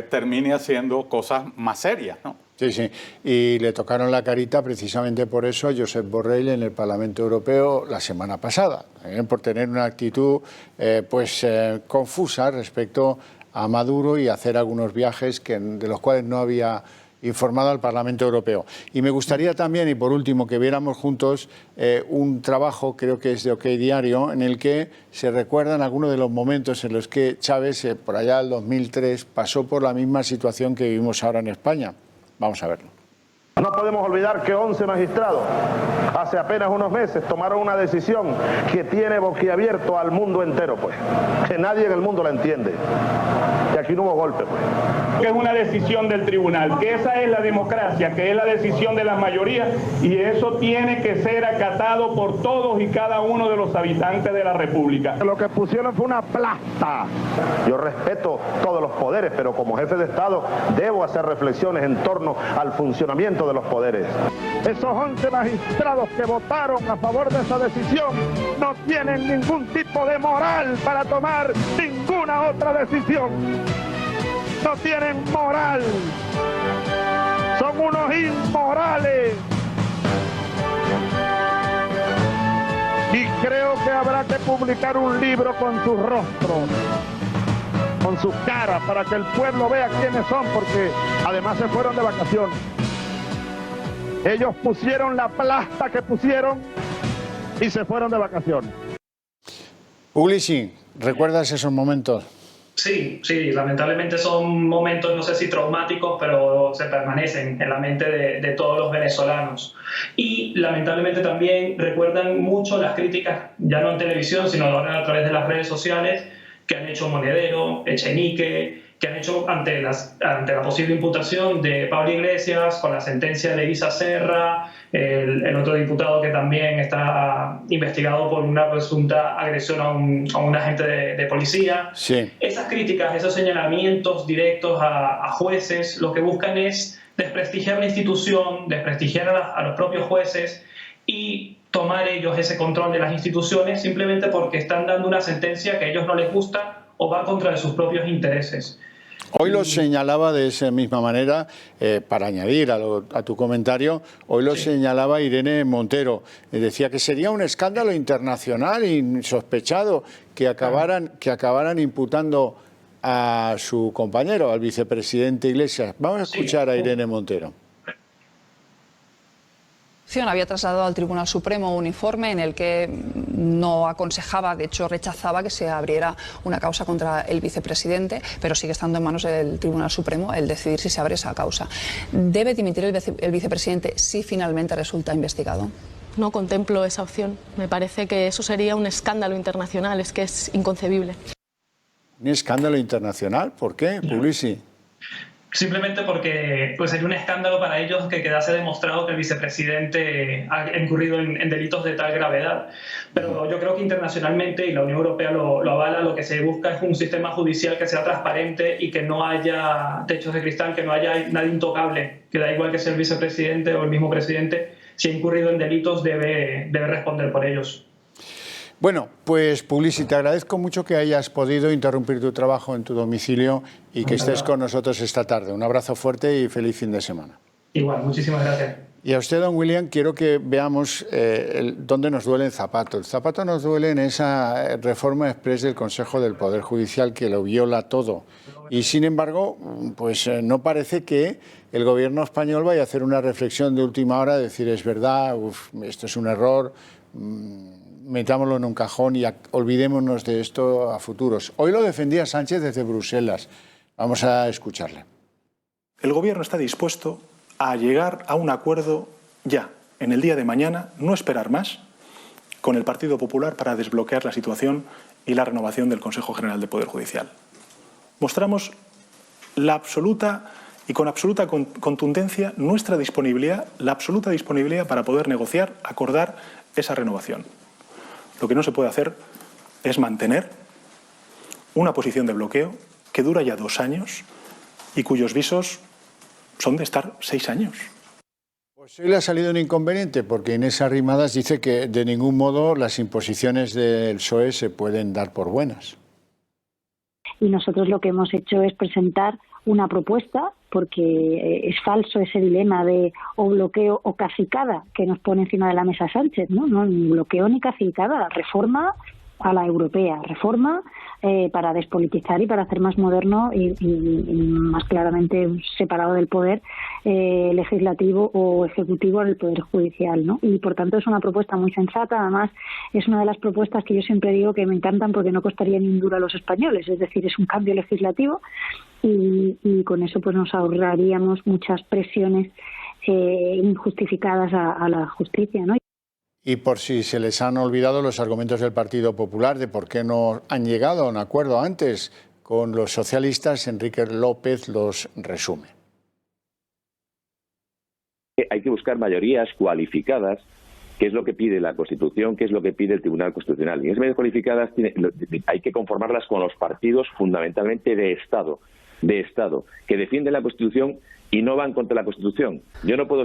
termine haciendo cosas más serias, ¿no? Sí, sí. Y le tocaron la carita precisamente por eso a Josep Borrell en el Parlamento Europeo la semana pasada, por tener una actitud confusa respecto a Maduro y hacer algunos viajes de los cuales no había informado al Parlamento Europeo. Y me gustaría también, y por último, que viéramos juntos un trabajo, creo que es de OK Diario, en el que se recuerdan algunos de los momentos en los que Chávez, por allá del 2003, pasó por la misma situación que vivimos ahora en España. Vamos a verlo. No podemos olvidar que 11 magistrados hace apenas unos meses tomaron una decisión que tiene boquiabierto al mundo entero, pues, que nadie en el mundo la entiende. Y aquí no hubo golpe, pues. Que es una decisión del tribunal, que esa es la democracia, que es la decisión de la mayoría, y eso tiene que ser acatado por todos y cada uno de los habitantes de la República. Lo que pusieron fue una plasta. Yo respeto todos los poderes, pero como jefe de Estado debo hacer reflexiones en torno al funcionamiento de los poderes. Esos 11 magistrados que votaron a favor de esa decisión no tienen ningún tipo de moral para tomar ninguna otra decisión. No tienen moral. Son unos inmorales. Y creo que habrá que publicar un libro con sus rostros, con sus caras, para que el pueblo vea quiénes son, porque además se fueron de vacaciones. Ellos pusieron la plasta que pusieron y se fueron de vacaciones. Puglisi, ¿recuerdas esos momentos? Sí, lamentablemente son momentos, no sé si traumáticos, pero se permanecen en la mente de todos los venezolanos. Y lamentablemente también recuerdan mucho las críticas, ya no en televisión, sino ahora a través de las redes sociales, que han hecho Monedero, Echenique, que han hecho ante la posible imputación de Pablo Iglesias, con la sentencia de Elisa Serra, el otro diputado que también está investigado por una presunta agresión a un agente de policía. Sí. Esas críticas, esos señalamientos directos a jueces, lo que buscan es desprestigiar la institución, desprestigiar a los propios jueces y tomar ellos ese control de las instituciones simplemente porque están dando una sentencia que a ellos no les gusta o va contra de sus propios intereses. Hoy lo señalaba de esa misma manera, para añadir a tu comentario, hoy lo señalaba Irene Montero. Decía que sería un escándalo internacional insospechado que acabaran imputando a su compañero, al vicepresidente Iglesias. Vamos a escuchar a Irene Montero. Había trasladado al Tribunal Supremo un informe en el que no aconsejaba, de hecho rechazaba que se abriera una causa contra el vicepresidente, pero sigue estando en manos del Tribunal Supremo el decidir si se abre esa causa. ¿Debe dimitir el vicepresidente si finalmente resulta investigado? no contemplo esa opción. Me parece que eso sería un escándalo internacional, es que es inconcebible. ¿Un escándalo internacional? ¿Por qué, Puglisi? Simplemente porque pues sería un escándalo para ellos que quedase demostrado que el vicepresidente ha incurrido en delitos de tal gravedad. Pero yo creo que internacionalmente, y la Unión Europea lo avala, lo que se busca es un sistema judicial que sea transparente y que no haya techos de cristal, que no haya nadie intocable, que da igual que sea el vicepresidente o el mismo presidente, si ha incurrido en delitos debe responder por ellos. Bueno, pues Puglisi, te agradezco mucho que hayas podido interrumpir tu trabajo en tu domicilio y que estés con nosotros esta tarde. Un abrazo fuerte y feliz fin de semana. Igual, muchísimas gracias. Y a usted, don William, quiero que veamos dónde nos duele el zapato. El zapato nos duele en esa reforma exprés del Consejo del Poder Judicial que lo viola todo. Y sin embargo, pues no parece que el gobierno español vaya a hacer una reflexión de última hora, decir es verdad, esto es un error, metámoslo en un cajón y olvidémonos de esto a futuros. Hoy lo defendía Sánchez desde Bruselas. Vamos a escucharle. El Gobierno está dispuesto a llegar a un acuerdo ya, en el día de mañana, no esperar más, con el Partido Popular para desbloquear la situación y la renovación del Consejo General del Poder Judicial. Mostramos con absoluta contundencia nuestra disponibilidad, la absoluta disponibilidad para poder negociar, acordar esa renovación. Lo que no se puede hacer es mantener una posición de bloqueo que dura ya 2 años y cuyos visos son de estar 6 años. Pues hoy le ha salido un inconveniente porque Inés Arrimadas dice que de ningún modo las imposiciones del PSOE se pueden dar por buenas. Y nosotros lo que hemos hecho es presentar una propuesta, porque es falso ese dilema de o bloqueo o cacicada que nos pone encima de la mesa Sánchez, ¿no? No, ni bloqueo ni cacicada, reforma a la europea, reforma para despolitizar y para hacer más moderno y más claramente separado del poder legislativo o ejecutivo del poder judicial, ¿no? Y por tanto es una propuesta muy sensata. Además es una de las propuestas que yo siempre digo que me encantan porque no costaría ni un duro a los españoles, es decir, es un cambio legislativo y con eso pues nos ahorraríamos muchas presiones injustificadas a la justicia, ¿no? Y por si se les han olvidado los argumentos del Partido Popular de por qué no han llegado a un acuerdo antes con los socialistas, Enrique López los resume. Hay que buscar mayorías cualificadas, que es lo que pide la Constitución, que es lo que pide el Tribunal Constitucional. Y esas mayorías cualificadas hay que conformarlas con los partidos fundamentalmente de Estado, que defienden la Constitución y no van contra la Constitución. Yo no puedo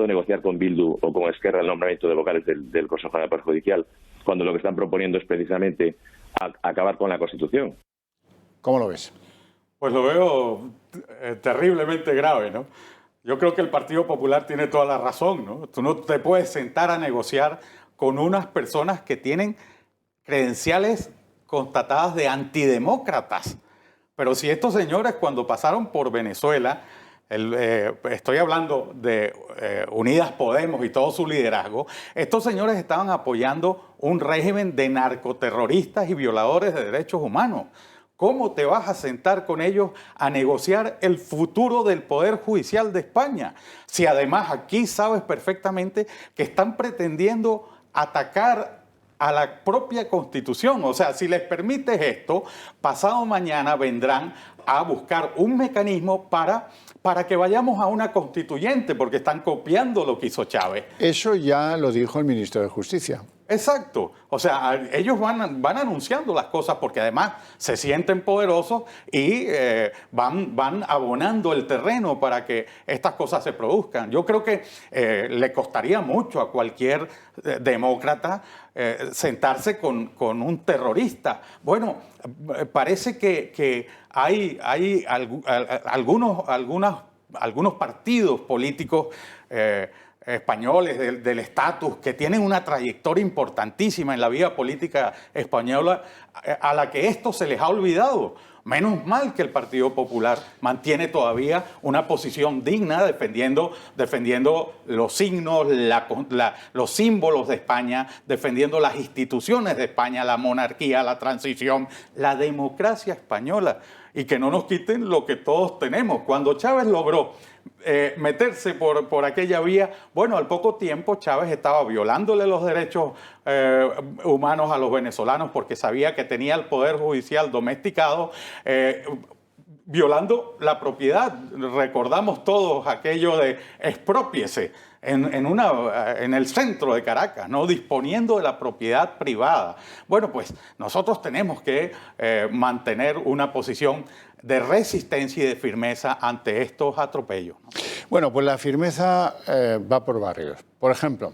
negociar con Bildu o con Esquerra el nombramiento de vocales del Consejo General del Poder Judicial cuando lo que están proponiendo es precisamente acabar con la Constitución. ¿Cómo lo ves? Pues lo veo terriblemente grave, ¿no? Yo creo que el Partido Popular tiene toda la razón, ¿no? Tú no te puedes sentar a negociar con unas personas que tienen credenciales constatadas de antidemócratas. Pero si estos señores cuando pasaron por Venezuela, estoy hablando de Unidas Podemos y todo su liderazgo, estos señores estaban apoyando un régimen de narcoterroristas y violadores de derechos humanos. ¿Cómo te vas a sentar con ellos a negociar el futuro del Poder Judicial de España? Si además aquí sabes perfectamente que están pretendiendo atacar a la propia Constitución. O sea, si les permites esto, pasado mañana vendrán a buscar un mecanismo para que vayamos a una constituyente, porque están copiando lo que hizo Chávez. Eso ya lo dijo el ministro de Justicia. Exacto. O sea, ellos van anunciando las cosas porque además se sienten poderosos y van abonando el terreno para que estas cosas se produzcan. Yo creo que le costaría mucho a cualquier demócrata sentarse con un terrorista. Bueno, parece que hay algunos partidos políticos españoles del estatus que tienen una trayectoria importantísima en la vida política española a la que esto se les ha olvidado. Menos mal que el Partido Popular mantiene todavía una posición digna defendiendo los signos, los símbolos de España, defendiendo las instituciones de España, la monarquía, la transición, la democracia española, y que no nos quiten lo que todos tenemos. Cuando Chávez logró meterse por aquella vía. Bueno, al poco tiempo Chávez estaba violándole los derechos humanos a los venezolanos porque sabía que tenía el Poder Judicial domesticado, violando la propiedad. Recordamos todos aquello de exprópiese en el centro de Caracas, ¿no? Disponiendo de la propiedad privada. Bueno, pues nosotros tenemos que mantener una posición de resistencia y de firmeza ante estos atropellos, ¿no? Bueno, pues la firmeza va por barrios. Por ejemplo,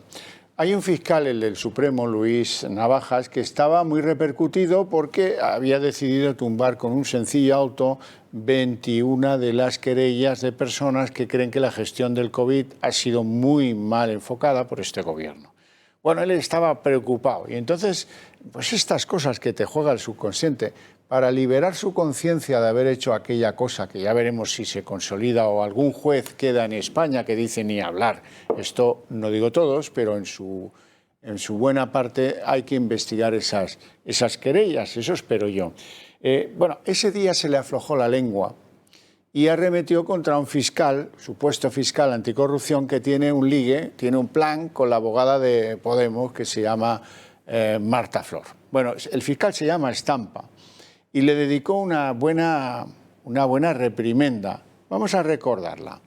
hay un fiscal, el del Supremo, Luis Navajas, que estaba muy repercutido porque había decidido tumbar con un sencillo auto 21 de las querellas de personas que creen que la gestión del COVID ha sido muy mal enfocada por este gobierno. Bueno, él estaba preocupado y entonces, pues estas cosas que te juega el subconsciente, para liberar su conciencia de haber hecho aquella cosa, que ya veremos si se consolida o algún juez queda en España que dice ni hablar. Esto no digo todos, pero en su buena parte hay que investigar esas querellas, eso espero yo. Bueno, ese día se le aflojó la lengua y arremetió contra un fiscal, supuesto fiscal anticorrupción, que tiene un ligue, tiene un plan con la abogada de Podemos que se llama Marta Flor. Bueno, el fiscal se llama Estampa y le dedicó una buena reprimenda. Vamos a recordarla.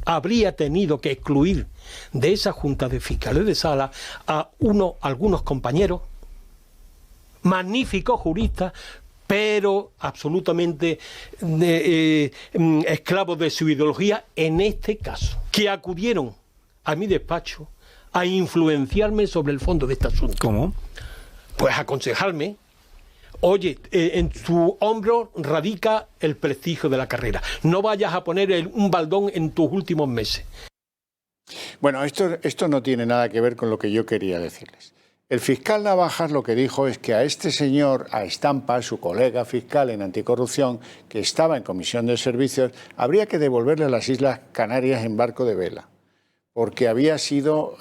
Habría tenido que excluir de esa junta de fiscales de sala a algunos compañeros, magníficos juristas, pero absolutamente esclavos de su ideología, en este caso, que acudieron a mi despacho a influenciarme sobre el fondo de este asunto. ¿Cómo? Pues aconsejarme, oye, en su hombro radica el prestigio de la carrera, no vayas a poner un baldón en tus últimos meses. Bueno, esto no tiene nada que ver con lo que yo quería decirles. El fiscal Navajas lo que dijo es que a este señor, a Estampa, su colega fiscal en anticorrupción, que estaba en comisión de servicios, habría que devolverle a las Islas Canarias en barco de vela, porque había sido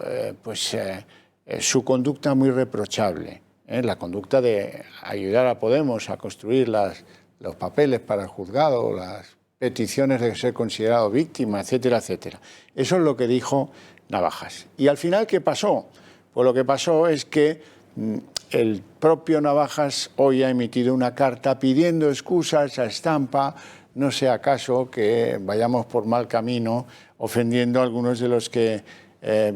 su conducta muy reprochable, la conducta de ayudar a Podemos a construir los papeles para el juzgado, las peticiones de ser considerado víctima, etcétera, etcétera. Eso es lo que dijo Navajas. Y al final, ¿qué pasó? Pues lo que pasó es que el propio Navajas hoy ha emitido una carta pidiendo excusas a Estampa, no sea acaso que vayamos por mal camino ofendiendo a algunos de los que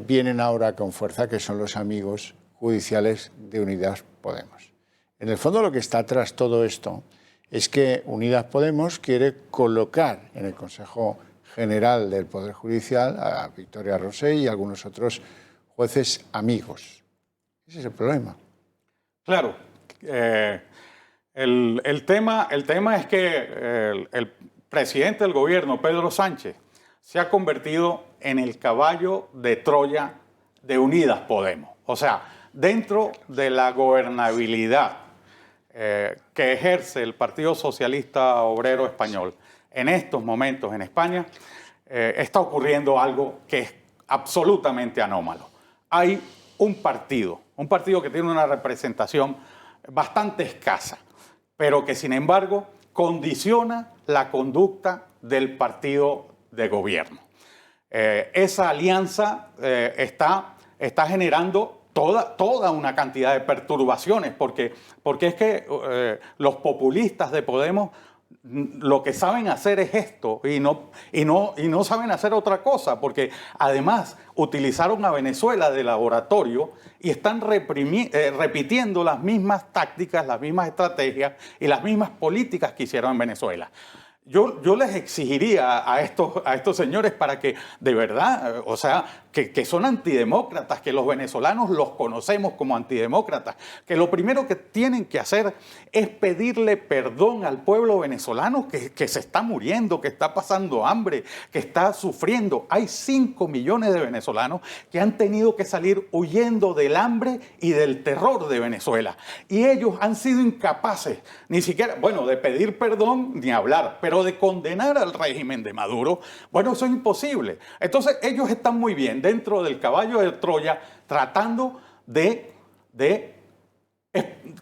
vienen ahora con fuerza, que son los amigos judiciales de Unidas Podemos. En el fondo lo que está tras todo esto es que Unidas Podemos quiere colocar en el Consejo General del Poder Judicial a Victoria Rosell y a algunos otros jueces amigos. Ese es el problema. Claro. El tema es que el presidente del gobierno, Pedro Sánchez, se ha convertido en el caballo de Troya de Unidas Podemos. O sea, dentro de la gobernabilidad que ejerce el Partido Socialista Obrero Español en estos momentos en España, está ocurriendo algo que es absolutamente anómalo. Hay un partido que tiene una representación bastante escasa, pero que sin embargo condiciona la conducta del partido de gobierno. Esa alianza está generando toda una cantidad de perturbaciones, porque es que los populistas de Podemos lo que saben hacer es esto y no saben hacer otra cosa, porque además utilizaron a Venezuela de laboratorio y están repitiendo las mismas tácticas, las mismas estrategias y las mismas políticas que hicieron en Venezuela. Yo les exigiría a estos señores para que, de verdad, o sea, que son antidemócratas, que los venezolanos los conocemos como antidemócratas, que lo primero que tienen que hacer es pedirle perdón al pueblo venezolano que se está muriendo, que está pasando hambre, que está sufriendo. Hay 5 millones de venezolanos que han tenido que salir huyendo del hambre y del terror de Venezuela. Y ellos han sido incapaces, ni siquiera, bueno, de pedir perdón ni hablar, pero de condenar al régimen de Maduro, bueno, eso es imposible. Entonces ellos están muy bien dentro del caballo de Troya tratando de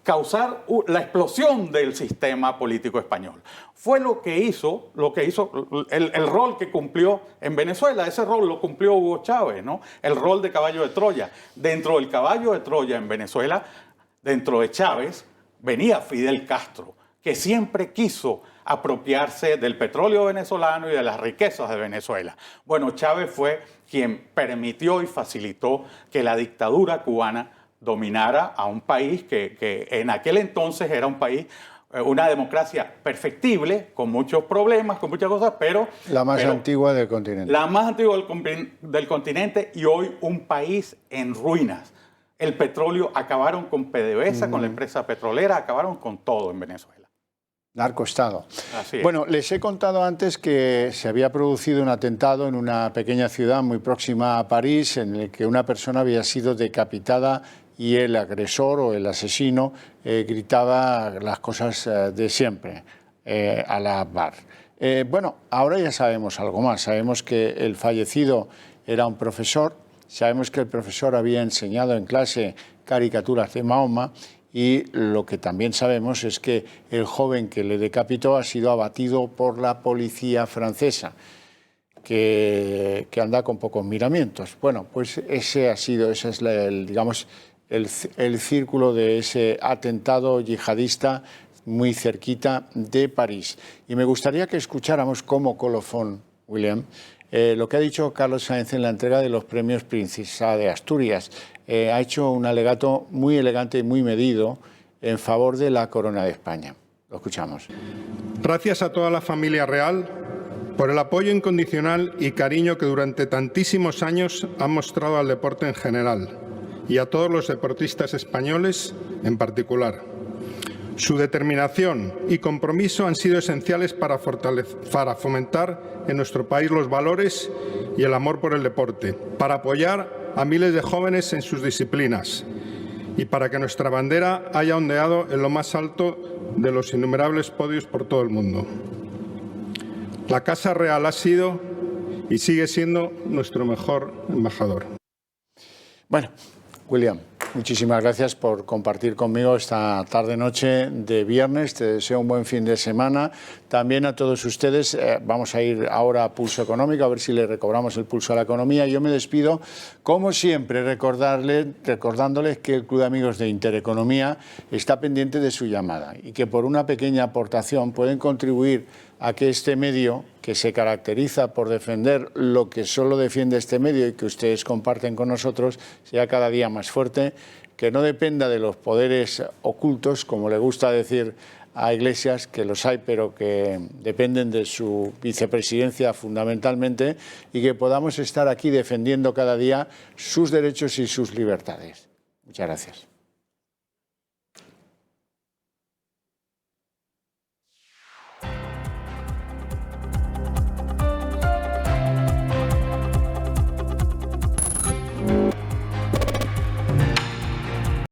causar la explosión del sistema político español. Fue lo que hizo el rol que cumplió en Venezuela. Ese rol lo cumplió Hugo Chávez, ¿no? El rol de caballo de Troya. Dentro del caballo de Troya en Venezuela, dentro de Chávez, venía Fidel Castro, que siempre quiso apropiarse del petróleo venezolano y de las riquezas de Venezuela. Bueno, Chávez fue quien permitió y facilitó que la dictadura cubana dominara a un país que en aquel entonces era un país, una democracia perfectible, con muchos problemas, con muchas cosas, pero... La más antigua del continente. La más antigua del continente y hoy un país en ruinas. El petróleo, acabaron con PDVSA, con la empresa petrolera, acabaron con todo en Venezuela. Narcoestado. Así es. Bueno, les he contado antes que se había producido un atentado en una pequeña ciudad muy próxima a París, en el que una persona había sido decapitada y el agresor o el asesino gritaba las cosas de siempre, Alá Akbar. Bueno, ahora ya sabemos algo más. Sabemos que el fallecido era un profesor, sabemos que el profesor había enseñado en clase caricaturas de Mahoma, y lo que también sabemos es que el joven que le decapitó ha sido abatido por la policía francesa, que anda con pocos miramientos. Bueno, pues ese es digamos, el círculo de ese atentado yihadista muy cerquita de París. Y me gustaría que escucháramos como colofón, William, lo que ha dicho Carlos Sáenz en la entrega de los premios Princesa de Asturias. Ha hecho un alegato muy elegante y muy medido en favor de la corona de España. Lo escuchamos. Gracias a toda la familia real por el apoyo incondicional y cariño que durante tantísimos años han mostrado al deporte en general y a todos los deportistas españoles en particular. Su determinación y compromiso han sido esenciales para fomentar en nuestro país los valores y el amor por el deporte, para apoyar a miles de jóvenes en sus disciplinas y para que nuestra bandera haya ondeado en lo más alto de los innumerables podios por todo el mundo. La Casa Real ha sido y sigue siendo nuestro mejor embajador. Bueno, William, muchísimas gracias por compartir conmigo esta tarde-noche de viernes. Te deseo un buen fin de semana. También a todos ustedes, vamos a ir ahora a Pulso Económico, a ver si le recobramos el pulso a la economía. Yo me despido, como siempre, recordándoles que el Club de Amigos de Intereconomía está pendiente de su llamada y que por una pequeña aportación pueden contribuir a que este medio, que se caracteriza por defender lo que solo defiende este medio y que ustedes comparten con nosotros, sea cada día más fuerte, que no dependa de los poderes ocultos, como le gusta decir a Iglesias, que los hay, pero que dependen de su vicepresidencia fundamentalmente, y que podamos estar aquí defendiendo cada día sus derechos y sus libertades. Muchas gracias.